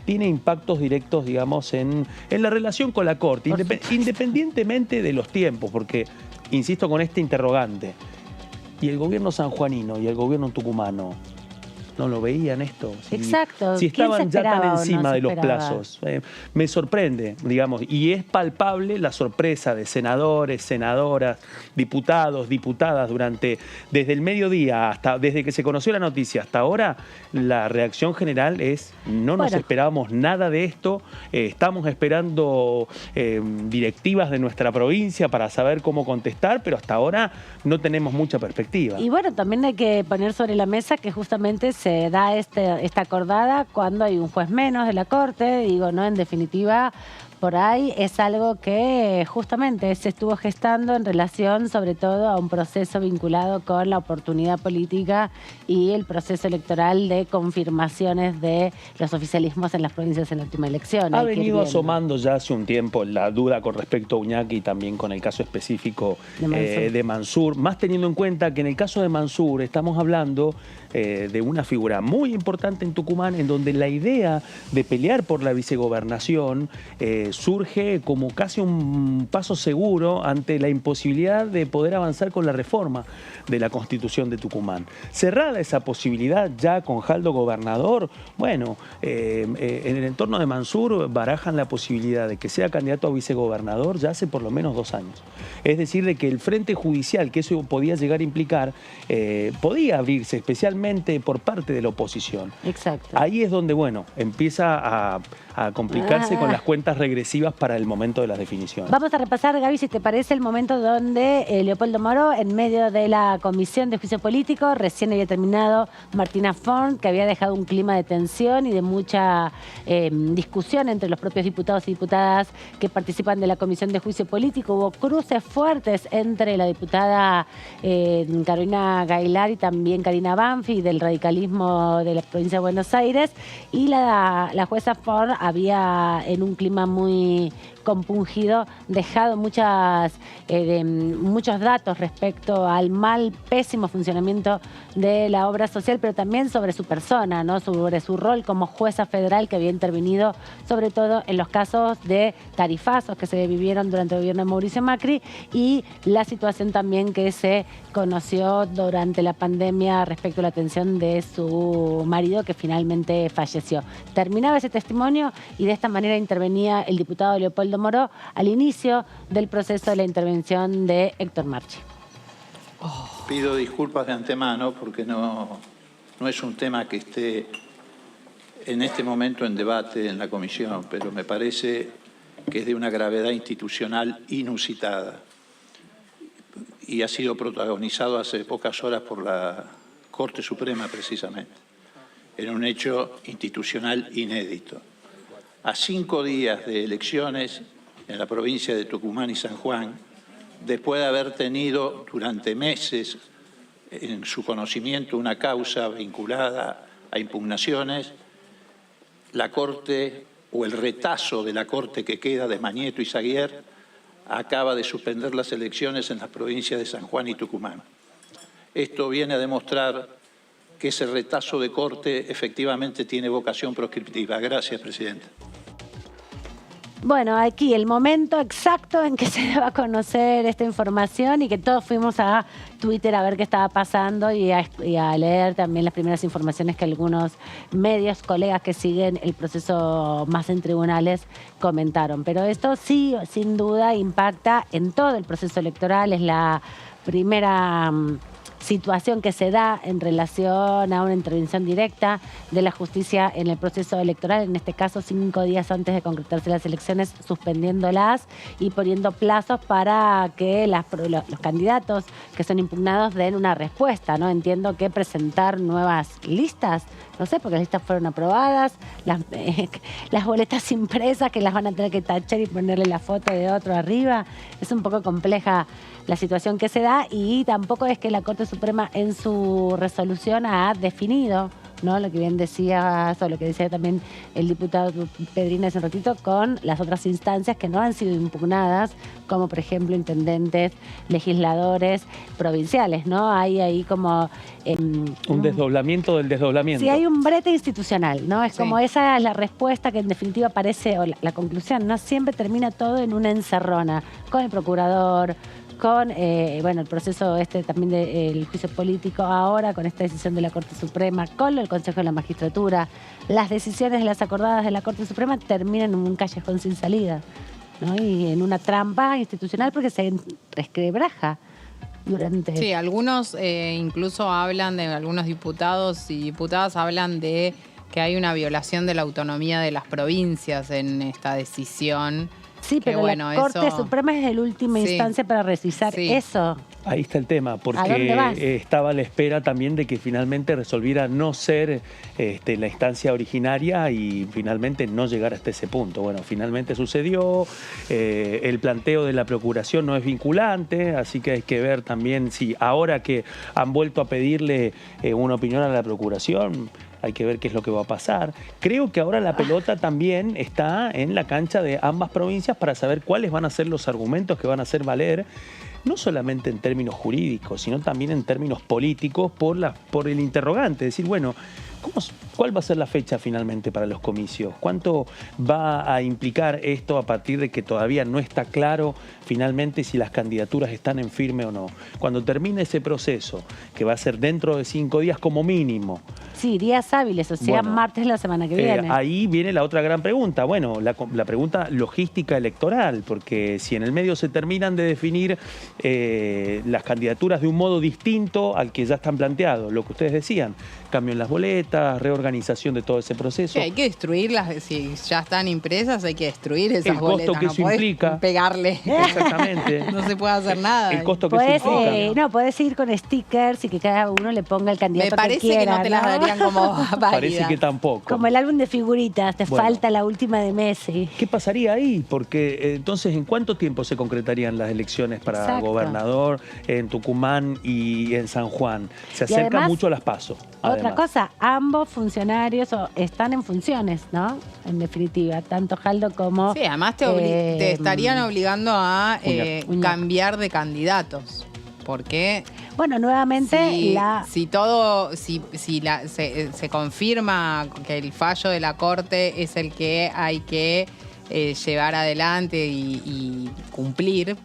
S3: impactos directos, digamos, en la relación con la Corte, independientemente de los tiempos, porque, insisto con este interrogante, ¿y el gobierno sanjuanino y el gobierno tucumano no lo veían esto?
S1: Exacto.
S3: Si estaban ya tan encima de los plazos. Me sorprende, digamos, y es palpable la sorpresa de senadores, senadoras, diputados, diputadas desde el mediodía desde que se conoció la noticia hasta ahora, la reacción general es no nos esperábamos nada de esto, estamos esperando directivas de nuestra provincia para saber cómo contestar, pero hasta ahora no tenemos mucha perspectiva.
S1: Y bueno, también hay que poner sobre la mesa que justamente se da esta acordada cuando hay un juez menos de la Corte, digo, ¿no? En definitiva, por ahí es algo que justamente se estuvo gestando en relación sobre todo a un proceso vinculado con la oportunidad política y el proceso electoral de confirmaciones de los oficialismos en las provincias en la última elección.
S3: Ha venido asomando ya hace un tiempo la duda con respecto a Uñaki y también con el caso específico de Mansur, más teniendo en cuenta que en el caso de Mansur estamos hablando de una figura muy importante en Tucumán, en donde la idea de pelear por la vicegobernación surge como casi un paso seguro ante la imposibilidad de poder avanzar con la reforma de la Constitución de Tucumán. Cerrada esa posibilidad ya con Jaldo gobernador, bueno, en el entorno de Mansur barajan la posibilidad de que sea candidato a vicegobernador ya hace por lo menos 2 años. Es decir, de que el frente judicial que eso podía llegar a implicar, podía abrirse especialmente por parte de la oposición.
S1: Exacto.
S3: Ahí es donde, bueno, empieza a complicarse con las cuentas regresivas para el momento de las definiciones.
S1: Vamos a repasar, Gaby, si te parece, el momento donde Leopoldo Moro, en medio de la Comisión de Juicio Político, recién había terminado Martina Forn, que había dejado un clima de tensión y de mucha discusión entre los propios diputados y diputadas que participan de la Comisión de Juicio Político. Hubo cruces fuertes entre la diputada Carolina Gailar y también Karina Banfi del radicalismo de la provincia de Buenos Aires, y la jueza Forn había, en un clima muy compungido, dejado muchos datos respecto al pésimo funcionamiento de la obra social, pero también sobre su persona, ¿no? Sobre su rol como jueza federal, que había intervenido sobre todo en los casos de tarifazos que se vivieron durante el gobierno de Mauricio Macri, y la situación también que se conoció durante la pandemia respecto a la atención de su marido, que finalmente falleció. Terminaba ese testimonio y de esta manera intervenía el diputado Leopoldo Moro al inicio del proceso de la intervención de Héctor Marchi.
S9: Pido disculpas de antemano porque no es un tema que esté en este momento en debate en la comisión, pero me parece que es de una gravedad institucional inusitada y ha sido protagonizado hace pocas horas por la Corte Suprema precisamente, en un hecho institucional inédito. A 5 días de elecciones en la provincia de Tucumán y San Juan, después de haber tenido durante meses en su conocimiento una causa vinculada a impugnaciones, la Corte, o el retazo de la Corte que queda de Mañeto y Zaguier, acaba de suspender las elecciones en las provincias de San Juan y Tucumán. Esto viene a demostrar que ese retazo de Corte efectivamente tiene vocación proscriptiva. Gracias, Presidenta.
S1: Bueno, aquí el momento exacto en que se va a conocer esta información y que todos fuimos a Twitter a ver qué estaba pasando y a leer también las primeras informaciones que algunos medios, colegas que siguen el proceso más en tribunales comentaron. Pero esto sí, sin duda, impacta en todo el proceso electoral. Es la primera situación que se da en relación a una intervención directa de la justicia en el proceso electoral, en este caso 5 días antes de concretarse las elecciones, suspendiéndolas y poniendo plazos para que los candidatos que son impugnados den una respuesta, ¿no? Entiendo que presentar nuevas listas, no sé, porque las listas fueron aprobadas, las boletas impresas que las van a tener que tachar y ponerle la foto de otro arriba. Es un poco compleja la situación que se da, y tampoco es que la Corte Suprema en su resolución ha definido, ¿no?, lo que bien decías, o lo que decía también el diputado Pedrina hace un ratito, con las otras instancias que no han sido impugnadas, como por ejemplo intendentes, legisladores provinciales, ¿no? Hay ahí como
S3: un desdoblamiento del desdoblamiento.
S1: Sí, hay un brete institucional, ¿no? Es como esa es la respuesta que en definitiva parece, o la conclusión, ¿no? Siempre termina todo en una encerrona, con el procurador, con bueno, el proceso también del juicio político ahora, con esta decisión de la Corte Suprema, con el Consejo de la Magistratura. Las decisiones de las acordadas de la Corte Suprema terminan en un callejón sin salida, ¿no? Y en una trampa institucional porque se resquebraja durante...
S2: Sí, algunos incluso hablan de, algunos diputados y diputadas hablan de que hay una violación de la autonomía de las provincias en esta decisión.
S1: Sí, pero
S2: bueno,
S1: la Corte Suprema es la última instancia para revisar eso.
S3: Ahí está el tema, porque estaba a la espera también de que finalmente resolviera no ser la instancia originaria y finalmente no llegar hasta ese punto. Bueno, finalmente sucedió, el planteo de la Procuración no es vinculante, así que hay que ver también si ahora que han vuelto a pedirle una opinión a la Procuración, hay que ver qué es lo que va a pasar. Creo que ahora la pelota también está en la cancha de ambas provincias para saber cuáles van a ser los argumentos que van a hacer valer no solamente en términos jurídicos, sino también en términos políticos por el interrogante. Es decir, bueno, ¿cuál va a ser la fecha finalmente para los comicios? ¿Cuánto va a implicar esto a partir de que todavía no está claro finalmente si las candidaturas están en firme o no? Cuando termine ese proceso, que va a ser dentro de 5 días como mínimo.
S1: Sí, días hábiles, o sea,
S3: Bueno,
S1: martes la semana que viene.
S3: Ahí viene la otra gran pregunta. Bueno, la pregunta logística electoral, porque si en el medio se terminan de definir las candidaturas de un modo distinto al que ya están planteados, lo que ustedes decían, cambio en las boletas, reorganización de todo ese proceso.
S2: Sí, hay que destruirlas, si ya están impresas hay que destruir esas boletas.
S3: El costo que
S2: no
S3: eso
S2: podés
S3: implica.
S2: pegarle.
S3: Exactamente.
S2: No se puede hacer nada.
S3: El costo que eso implica.
S1: No, podés ir con stickers y que cada uno le ponga el candidato
S2: Me parece
S1: que quiera,
S2: que no te las darían como válidas.
S3: Parece que tampoco.
S1: Como el álbum de figuritas, te
S3: Bueno.
S1: falta la última de Messi.
S3: ¿Qué pasaría ahí? Porque entonces, ¿en cuánto tiempo se concretarían las elecciones para
S1: Exacto.
S3: gobernador en Tucumán y en San Juan? Se acerca
S1: además,
S3: mucho a las PASO.
S1: Otra cosa, ambos funcionarios están en funciones, ¿no? En definitiva, tanto Jaldo como...
S2: Sí, además te estarían obligando a cambiar de candidatos. Porque
S1: bueno, nuevamente
S2: se confirma que el fallo de la Corte es el que hay que llevar adelante y cumplir,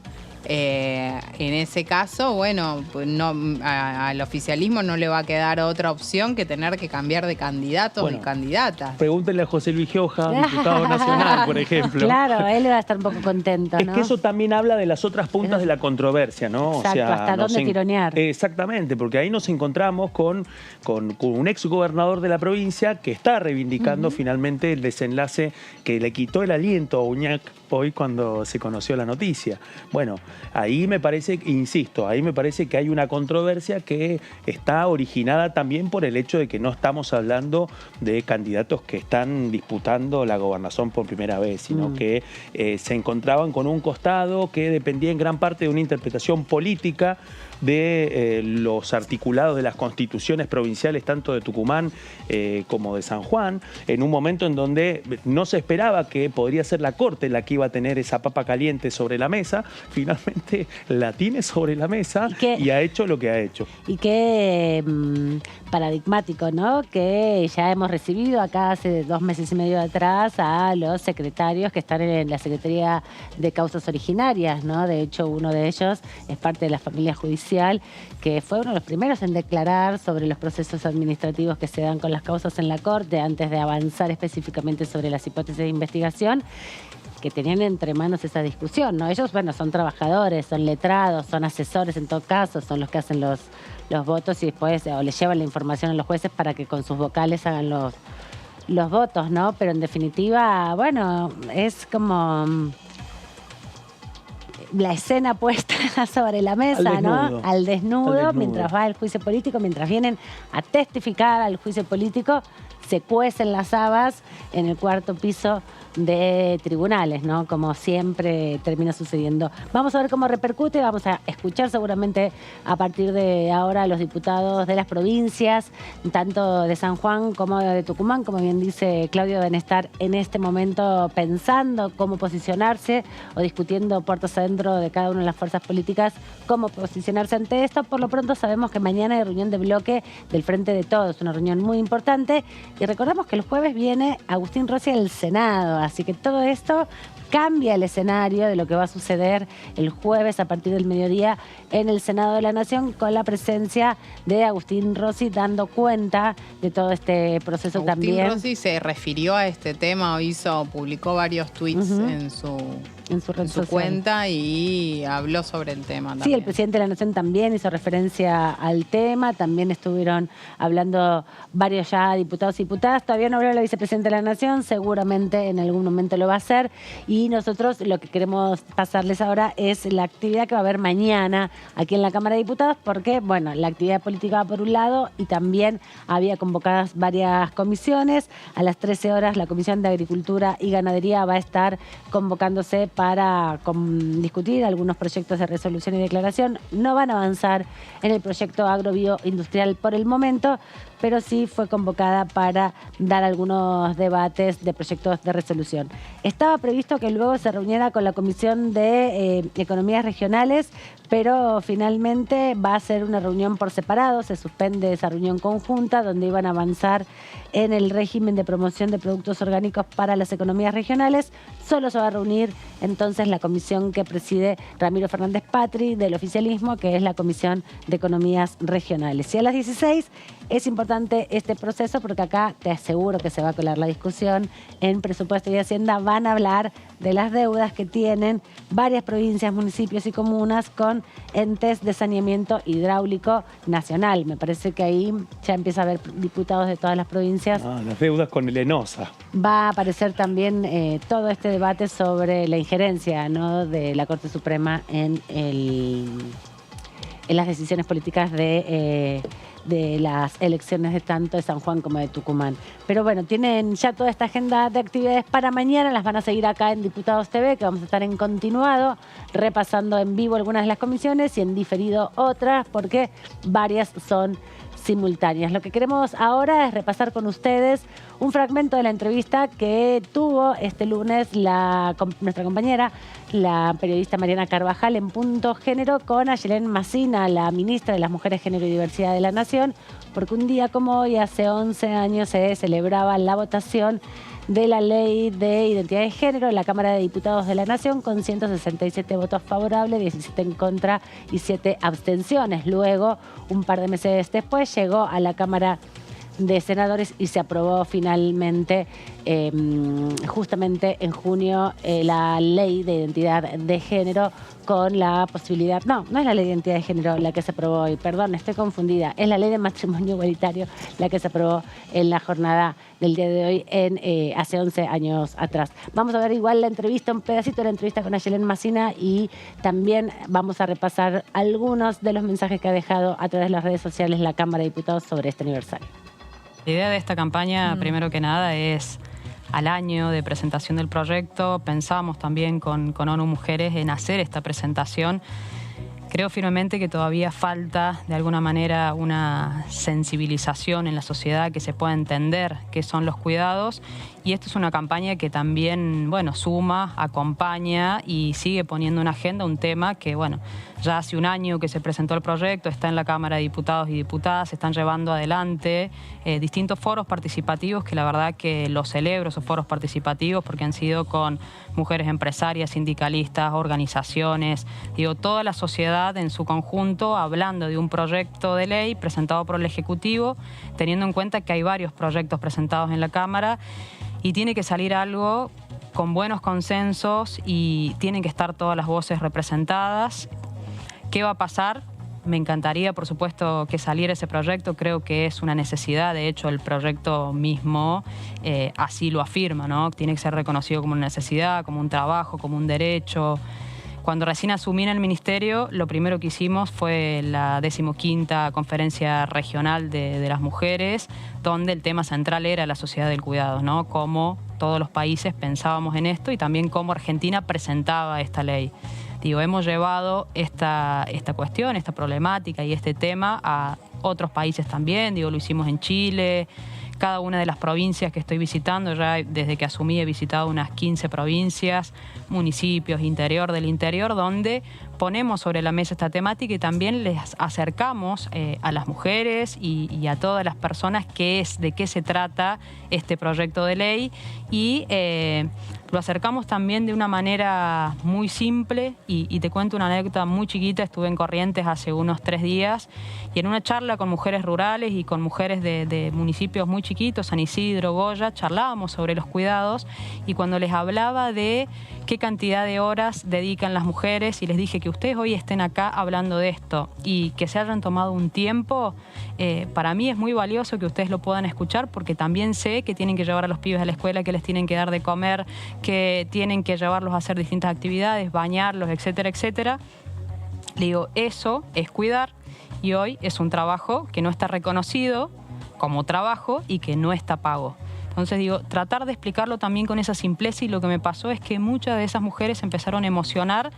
S2: en ese caso, bueno, pues al oficialismo no le va a quedar otra opción que tener que cambiar de candidatos y candidatas.
S3: Pregúntenle a José Luis Gioja, diputado nacional, por ejemplo.
S1: Claro, él va a estar un poco contento, ¿no?
S3: Es que eso también habla de las otras puntas de la controversia, ¿no?
S1: Exacto, hasta dónde tironear.
S3: Exactamente, porque ahí nos encontramos con un ex gobernador de la provincia que está reivindicando finalmente el desenlace que le quitó el aliento a Uñac hoy cuando se conoció la noticia. Bueno, ahí me parece, insisto, ahí me parece que hay una controversia que está originada también por el hecho de que no estamos hablando de candidatos que están disputando la gobernación por primera vez, sino que se encontraban con un costado que dependía en gran parte de una interpretación política de los articulados de las constituciones provinciales, tanto de Tucumán como de San Juan, en un momento en donde no se esperaba que podría ser la Corte la que iba a tener esa papa caliente sobre la mesa. Finalmente la tiene sobre la mesa y ha hecho lo que ha hecho.
S1: Y qué paradigmático, ¿no? Que ya hemos recibido acá hace 2 meses y medio atrás a los secretarios que están en la Secretaría de Causas Originarias, ¿no? De hecho, uno de ellos es parte de la familia judicial, que fue uno de los primeros en declarar sobre los procesos administrativos que se dan con las causas en la Corte antes de avanzar específicamente sobre las hipótesis de investigación, que tenían entre manos esa discusión, ¿no? Ellos, bueno, son trabajadores, son letrados, son asesores en todo caso, son los que hacen los votos y después o les llevan la información a los jueces para que con sus vocales hagan los votos, ¿no? Pero en definitiva, bueno, es como la escena puesta sobre la mesa, ¿no? Al desnudo, mientras va el juicio político, mientras vienen a testificar al juicio político, se cuecen las habas en el 4º piso de tribunales, ¿no? Como siempre termina sucediendo. Vamos a ver cómo repercute, vamos a escuchar seguramente a partir de ahora a los diputados de las provincias, tanto de San Juan como de Tucumán, como bien dice Claudio, deben estar en este momento pensando cómo posicionarse o discutiendo puertas adentro de cada una de las fuerzas políticas cómo posicionarse ante esto. Por lo pronto sabemos que mañana hay reunión de bloque del Frente de Todos, una reunión muy importante, y recordamos que el jueves viene Agustín Rossi al Senado. Así que todo esto cambia el escenario de lo que va a suceder el jueves a partir del mediodía en el Senado de la Nación, con la presencia de Agustín Rossi dando cuenta de todo este proceso también.
S2: Agustín Rossi se refirió a este tema, publicó varios tweets en su cuenta y habló sobre el tema también.
S1: Sí, el presidente de la Nación también hizo referencia al tema, también estuvieron hablando varios ya diputados y diputadas, todavía no habló la vicepresidenta de la Nación, seguramente en algún momento lo va a hacer, y nosotros lo que queremos pasarles ahora es la actividad que va a haber mañana aquí en la Cámara de Diputados, porque, bueno, la actividad política va por un lado y también había convocadas varias comisiones. A las 13 horas la Comisión de Agricultura y Ganadería va a estar convocándose para discutir algunos proyectos de resolución y declaración. No van a avanzar en el proyecto agrobioindustrial por el momento, pero sí fue convocada para dar algunos debates de proyectos de resolución. Estaba previsto que luego se reuniera con la Comisión de Economías Regionales, pero finalmente va a ser una reunión por separado. Se suspende esa reunión conjunta donde iban a avanzar en el régimen de promoción de productos orgánicos para las economías regionales. Solo se va a reunir entonces la comisión que preside Ramiro Fernández Patri del oficialismo, que es la Comisión de Economías Regionales. Y a las 16 es importante este proceso porque acá te aseguro que se va a colar la discusión. En Presupuesto y Hacienda van a hablar de las deudas que tienen varias provincias, municipios y comunas con entes de saneamiento hidráulico nacional. Me parece que ahí ya empieza a haber diputados de todas las provincias.
S3: Las deudas con el ENOSA.
S1: Va a aparecer también todo este debate sobre la injerencia, ¿no?, de la Corte Suprema en las decisiones políticas de las elecciones de tanto de San Juan como de Tucumán. Pero bueno, tienen ya toda esta agenda de actividades para mañana, las van a seguir acá en Diputados TV, que vamos a estar en continuado, repasando en vivo algunas de las comisiones y en diferido otras, porque varias son simultáneas. Lo que queremos ahora es repasar con ustedes un fragmento de la entrevista que tuvo este lunes nuestra compañera, la periodista Mariana Carvajal, en Punto Género, con Ayelén Massina, la ministra de las Mujeres, Género y Diversidad de la Nación, porque un día como hoy, hace 11 años, se celebraba la votación de la Ley de Identidad de Género en la Cámara de Diputados de la Nación, con 167 votos favorables, 17 en contra y 7 abstenciones. Luego, un par de meses después, llegó a la Cámara de Senadores y se aprobó finalmente, justamente en junio, la Ley de Identidad de Género, con la posibilidad... No es la Ley de Identidad de Género la que se aprobó hoy, perdón, estoy confundida. Es la Ley de Matrimonio Igualitario la que se aprobó en la jornada del día de hoy, hace 11 años atrás. Vamos a ver igual la entrevista, un pedacito de la entrevista con Ayelén Massina, y también vamos a repasar algunos de los mensajes que ha dejado a través de las redes sociales la Cámara de Diputados sobre este aniversario.
S5: La idea de esta campaña, primero que nada, es al año de presentación del proyecto. Pensamos también con ONU Mujeres en hacer esta presentación. Creo firmemente que todavía falta, de alguna manera, una sensibilización en la sociedad, que se pueda entender qué son los cuidados. Y esto es una campaña que también, suma, acompaña y sigue poniendo en agenda un tema que, ya hace un año que se presentó el proyecto, está en la Cámara de Diputados y Diputadas, se están llevando adelante distintos foros participativos, que la verdad que los celebro, esos foros participativos, porque han sido con mujeres empresarias, sindicalistas, organizaciones, toda la sociedad en su conjunto, hablando de un proyecto de ley presentado por el Ejecutivo, teniendo en cuenta que hay varios proyectos presentados en la Cámara y tiene que salir algo con buenos consensos y tienen que estar todas las voces representadas. ¿Qué va a pasar? Me encantaría, por supuesto, que saliera ese proyecto. Creo que es una necesidad. De hecho, el proyecto mismo así lo afirma, ¿no? Tiene que ser reconocido como una necesidad, como un trabajo, como un derecho. Cuando recién asumí en el Ministerio, lo primero que hicimos fue la 15ª Conferencia Regional de las Mujeres, donde el tema central era la sociedad del cuidado, ¿no? Cómo todos los países pensábamos en esto y también cómo Argentina presentaba esta ley. Hemos llevado esta cuestión, esta problemática y este tema a otros países también. Lo hicimos en Chile. Cada una de las provincias que estoy visitando, ya desde que asumí he visitado unas 15 provincias, municipios, interior del interior, donde ponemos sobre la mesa esta temática y también les acercamos a las mujeres y a todas las personas de qué se trata este proyecto de ley y lo acercamos también de una manera muy simple y te cuento una anécdota muy chiquita. Estuve en Corrientes hace unos 3 días y en una charla con mujeres rurales y con mujeres de municipios muy chiquitos, San Isidro, Goya, charlábamos sobre los cuidados y cuando les hablaba de qué cantidad de horas dedican las mujeres y les dije que ustedes hoy estén acá hablando de esto y que se hayan tomado un tiempo, para mí es muy valioso que ustedes lo puedan escuchar porque también sé que tienen que llevar a los pibes a la escuela, que les tienen que dar de comer, que tienen que llevarlos a hacer distintas actividades, bañarlos, etcétera, etcétera. Le digo, eso es cuidar y hoy es un trabajo que no está reconocido como trabajo y que no está pago. Entonces digo, tratar de explicarlo también con esa simpleza, y lo que me pasó es que muchas de esas mujeres empezaron a emocionar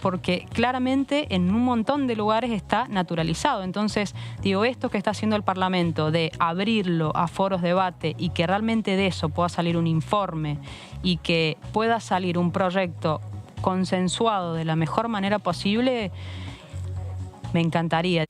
S5: porque claramente en un montón de lugares está naturalizado. Entonces digo, esto que está haciendo el Parlamento de abrirlo a foros de debate y que realmente de eso pueda salir un informe y que pueda salir un proyecto consensuado de la mejor manera posible, me encantaría.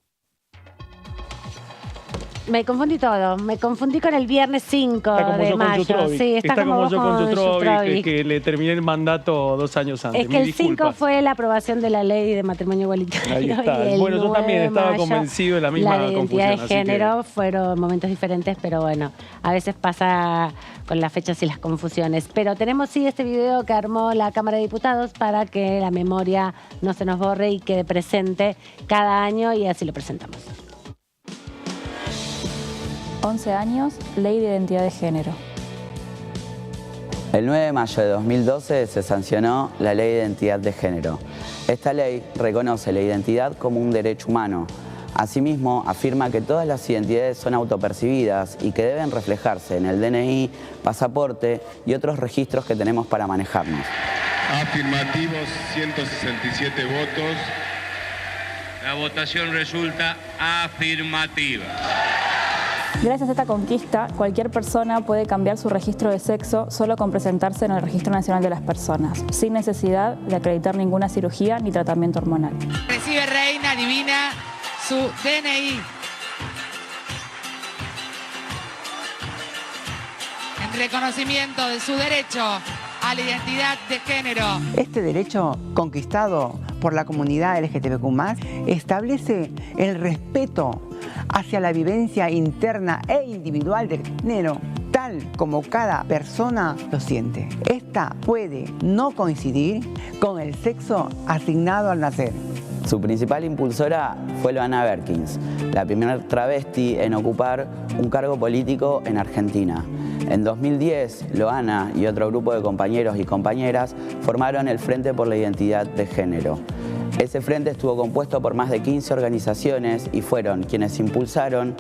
S1: Me confundí todo, me confundí con el viernes 5 de mayo. Sí,
S3: está como yo con Jutrovich, que le terminé el mandato 2 años antes.
S1: Es que el 5 fue la aprobación de la ley de matrimonio igualitario.
S3: Ahí está.
S1: Y
S3: Bueno, yo también estaba convencido de la misma
S1: confusión. La identidad de género fueron momentos diferentes, pero bueno, a veces pasa con las fechas y las confusiones. Pero tenemos sí este video que armó la Cámara de Diputados para que la memoria no se nos borre y quede presente cada año, y así lo presentamos.
S7: 11 años, Ley de Identidad de Género.
S8: El 9 de mayo de 2012 se sancionó la Ley de Identidad de Género. Esta ley reconoce la identidad como un derecho humano. Asimismo, afirma que todas las identidades son autopercibidas y que deben reflejarse en el DNI, pasaporte y otros registros que tenemos para manejarnos.
S23: Afirmativos, 167 votos. La votación resulta afirmativa.
S7: Gracias a esta conquista, cualquier persona puede cambiar su registro de sexo solo con presentarse en el Registro Nacional de las Personas, sin necesidad de acreditar ninguna cirugía ni tratamiento hormonal.
S24: Recibe Reina Divina su DNI. En reconocimiento de su derecho a la identidad de género.
S25: Este derecho, conquistado por la comunidad LGTBQ+, establece el respeto hacia la vivencia interna e individual del género, tal como cada persona lo siente. Esta puede no coincidir con el sexo asignado al nacer.
S8: Su principal impulsora fue Loana Berkins, la primera travesti en ocupar un cargo político en Argentina. En 2010, Loana y otro grupo de compañeros y compañeras formaron el Frente por la Identidad de Género. Ese frente estuvo compuesto por más de 15 organizaciones y fueron quienes impulsaron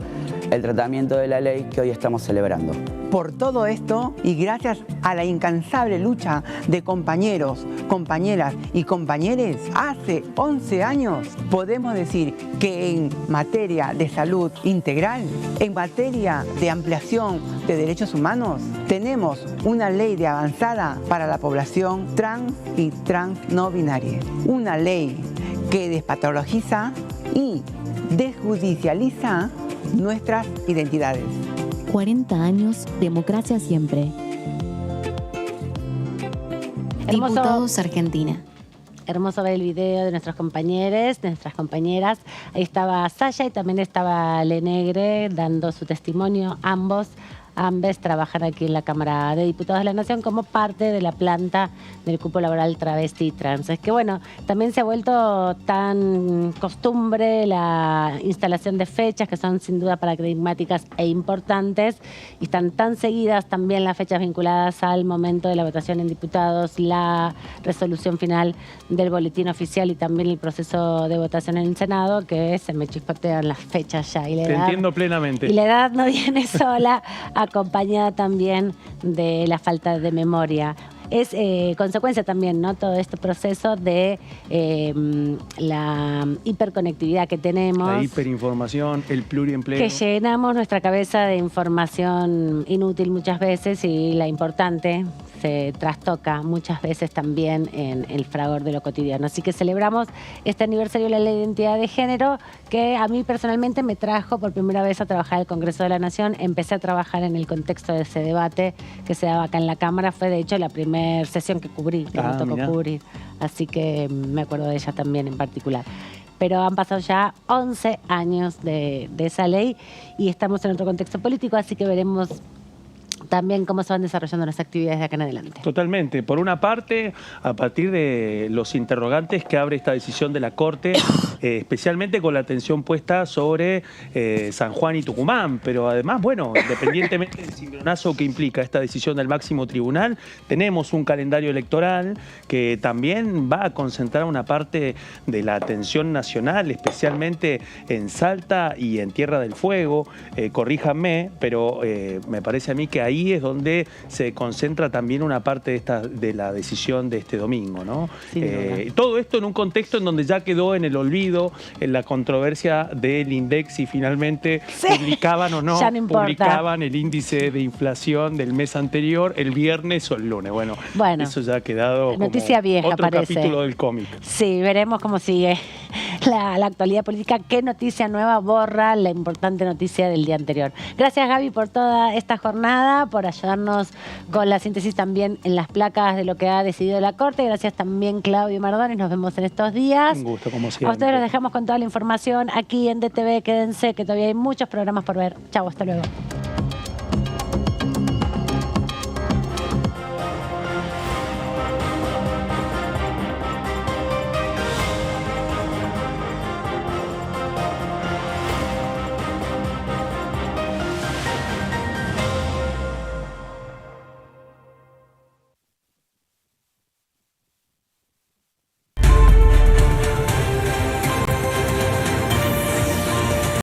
S8: el tratamiento de la ley que hoy estamos celebrando.
S25: Por todo esto, y gracias a la incansable lucha de compañeros, compañeras y compañeres, hace 11 años podemos decir que en materia de salud integral, en materia de ampliación de derechos humanos, tenemos una ley de avanzada para la población trans y trans no binaria. Una ley que despatologiza y desjudicializa nuestras identidades.
S26: 40 años, democracia siempre.
S1: Hermoso.
S26: Diputados Argentina.
S1: Hermoso ver el video de nuestros compañeros, de nuestras compañeras. Ahí estaba Saya y también estaba Lenegre dando su testimonio. Ambos trabajan aquí en la Cámara de Diputados de la Nación como parte de la planta del cupo laboral travesti y trans. Es que bueno, también se ha vuelto tan costumbre la instalación de fechas que son sin duda paradigmáticas e importantes, y están tan seguidas también las fechas vinculadas al momento de la votación en diputados, la resolución final del boletín oficial y también el proceso de votación en el Senado, que se me chispotean las fechas ya.
S3: Te entiendo plenamente.
S1: Y la edad no viene sola, acompañada también de la falta de memoria. Es consecuencia también, ¿no?, todo este proceso de la hiperconectividad que tenemos.
S3: La hiperinformación, el pluriempleo.
S1: Que llenamos nuestra cabeza de información inútil muchas veces, y la importante se trastoca muchas veces también en el fragor de lo cotidiano. Así que celebramos este aniversario de la Ley de Identidad de Género, que a mí personalmente me trajo por primera vez a trabajar en el Congreso de la Nación. Empecé a trabajar en el contexto de ese debate que se daba acá en la Cámara. Fue de hecho la primera sesión que cubrí, que me tocó cubrir. Así que me acuerdo de ella también en particular. Pero han pasado ya 11 años de esa ley y estamos en otro contexto político, así que veremos también cómo se van desarrollando las actividades de acá en adelante.
S3: Totalmente. Por una parte, a partir de los interrogantes que abre esta decisión de la Corte especialmente con la atención puesta sobre San Juan y Tucumán. Pero además, bueno, independientemente del cimbronazo que implica esta decisión del máximo tribunal, tenemos un calendario electoral que también va a concentrar una parte de la atención nacional, especialmente en Salta y en Tierra del Fuego. Corríjanme, pero me parece a mí que ahí es donde se concentra también una parte de la decisión de este domingo, ¿no? Todo esto en un contexto en donde ya quedó en el olvido en la controversia del INDEC si finalmente publicaban o no, publicaban el índice de inflación del mes anterior el viernes o el lunes. Bueno, eso ya ha quedado
S1: noticia
S3: como
S1: vieja,
S3: otro
S1: parece.
S3: capítulo del cómic.
S1: Sí, veremos cómo sigue la actualidad política. ¿Qué noticia nueva borra la importante noticia del día anterior? Gracias, Gaby, por toda esta jornada, por ayudarnos con la síntesis también en las placas de lo que ha decidido la Corte. Gracias también, Claudio Mardones. Nos vemos en estos días.
S3: Un gusto, como siempre.
S1: A ustedes los dejamos con toda la información aquí en DTV. Quédense, que todavía hay muchos programas por ver. Chau, hasta luego.